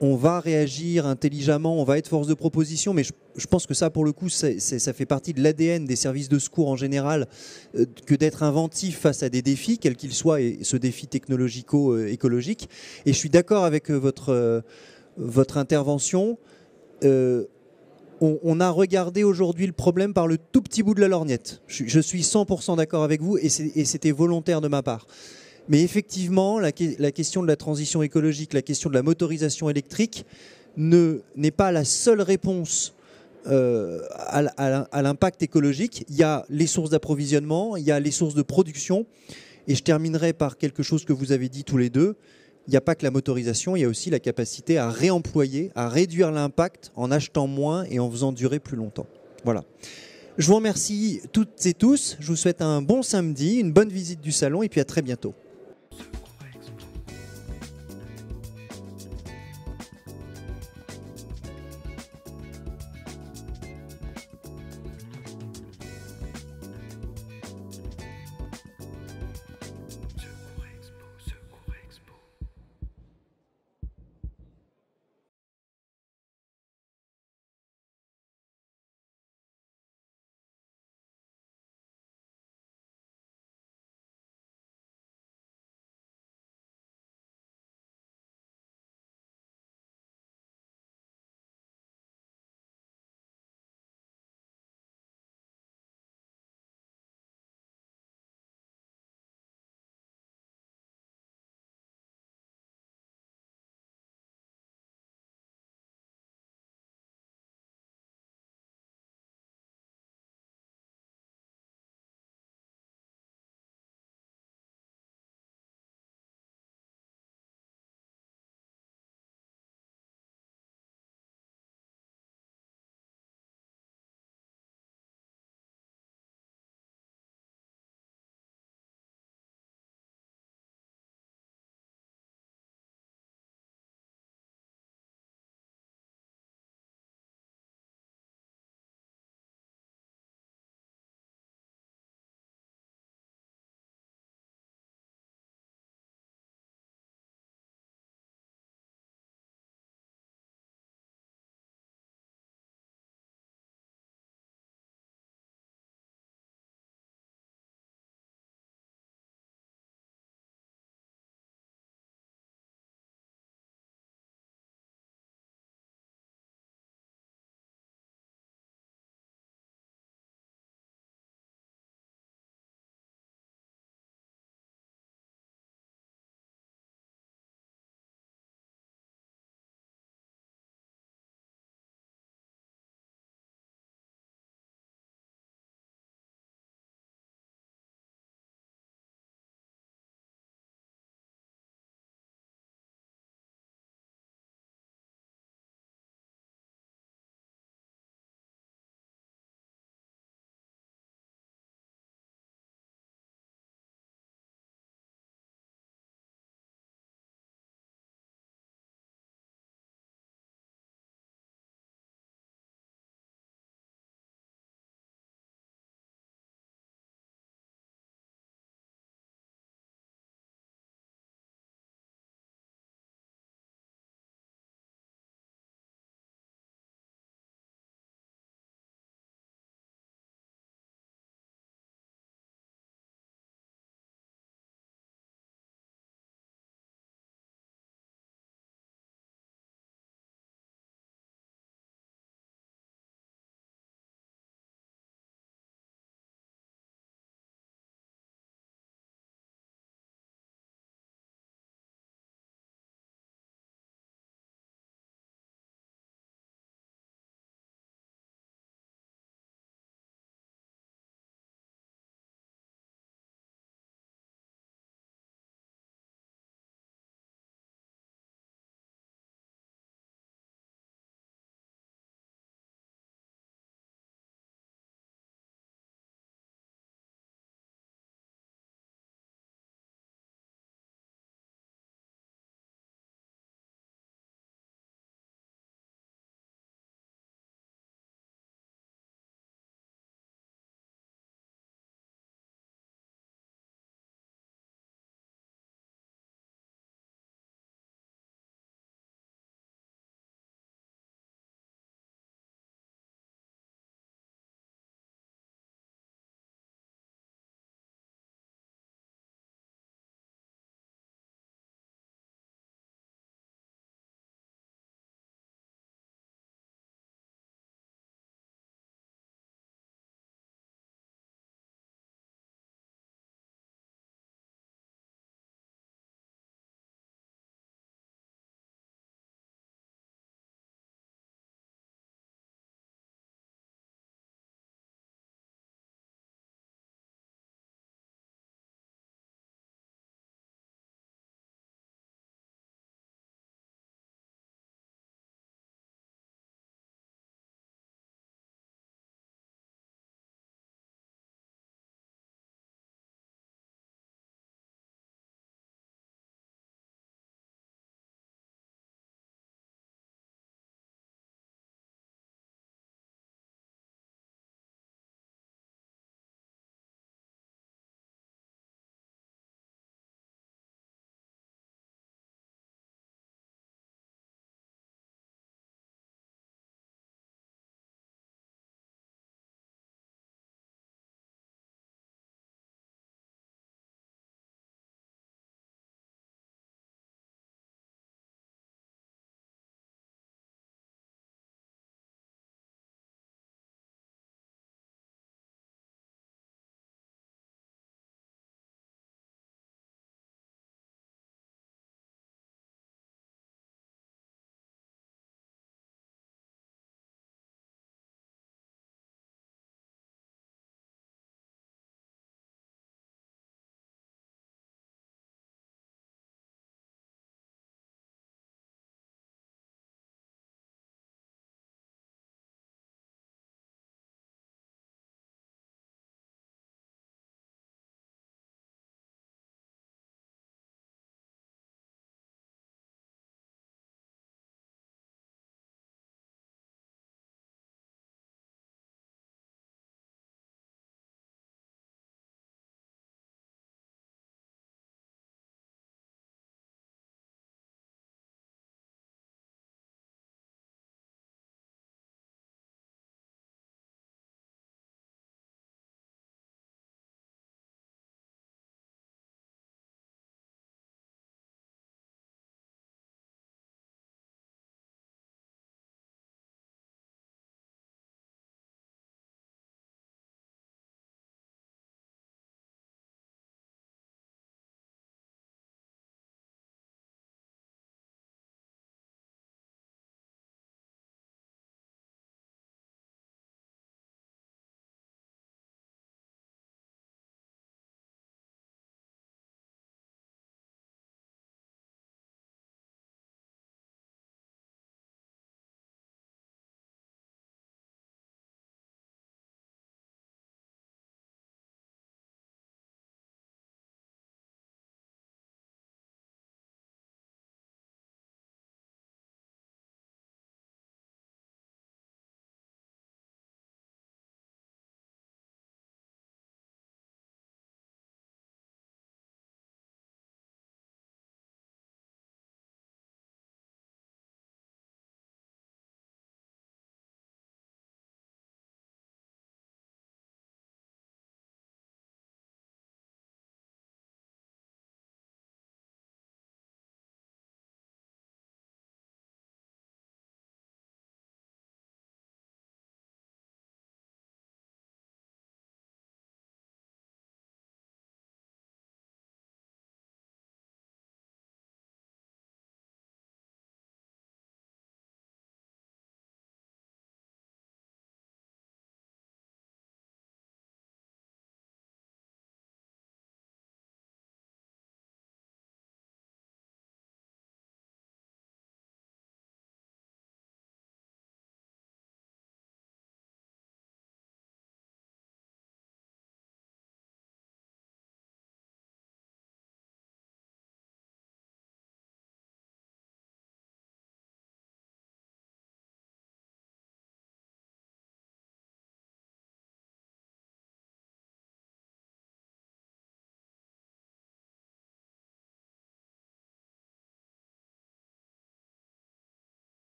on va réagir intelligemment, on va être force de proposition, mais je pense que ça, pour le coup, ça fait partie de l'ADN des services de secours en général, que d'être inventif face à des défis, quels qu'ils soient, et ce défi technologico-écologique. Et je suis d'accord avec votre intervention. On a regardé aujourd'hui le problème par le tout petit bout de la lorgnette. Je suis 100% d'accord avec vous et c'était volontaire de ma part. Mais effectivement, la question de la transition écologique, la question de la motorisation électrique n'est pas la seule réponse à l'impact écologique. Il y a les sources d'approvisionnement, il y a les sources de production. Et je terminerai par quelque chose que vous avez dit tous les deux. Il n'y a pas que la motorisation, il y a aussi la capacité à réemployer, à réduire l'impact en achetant moins et en faisant durer plus longtemps. Voilà. Je vous remercie toutes et tous. Je vous souhaite un bon samedi, une bonne visite du salon et puis à très bientôt.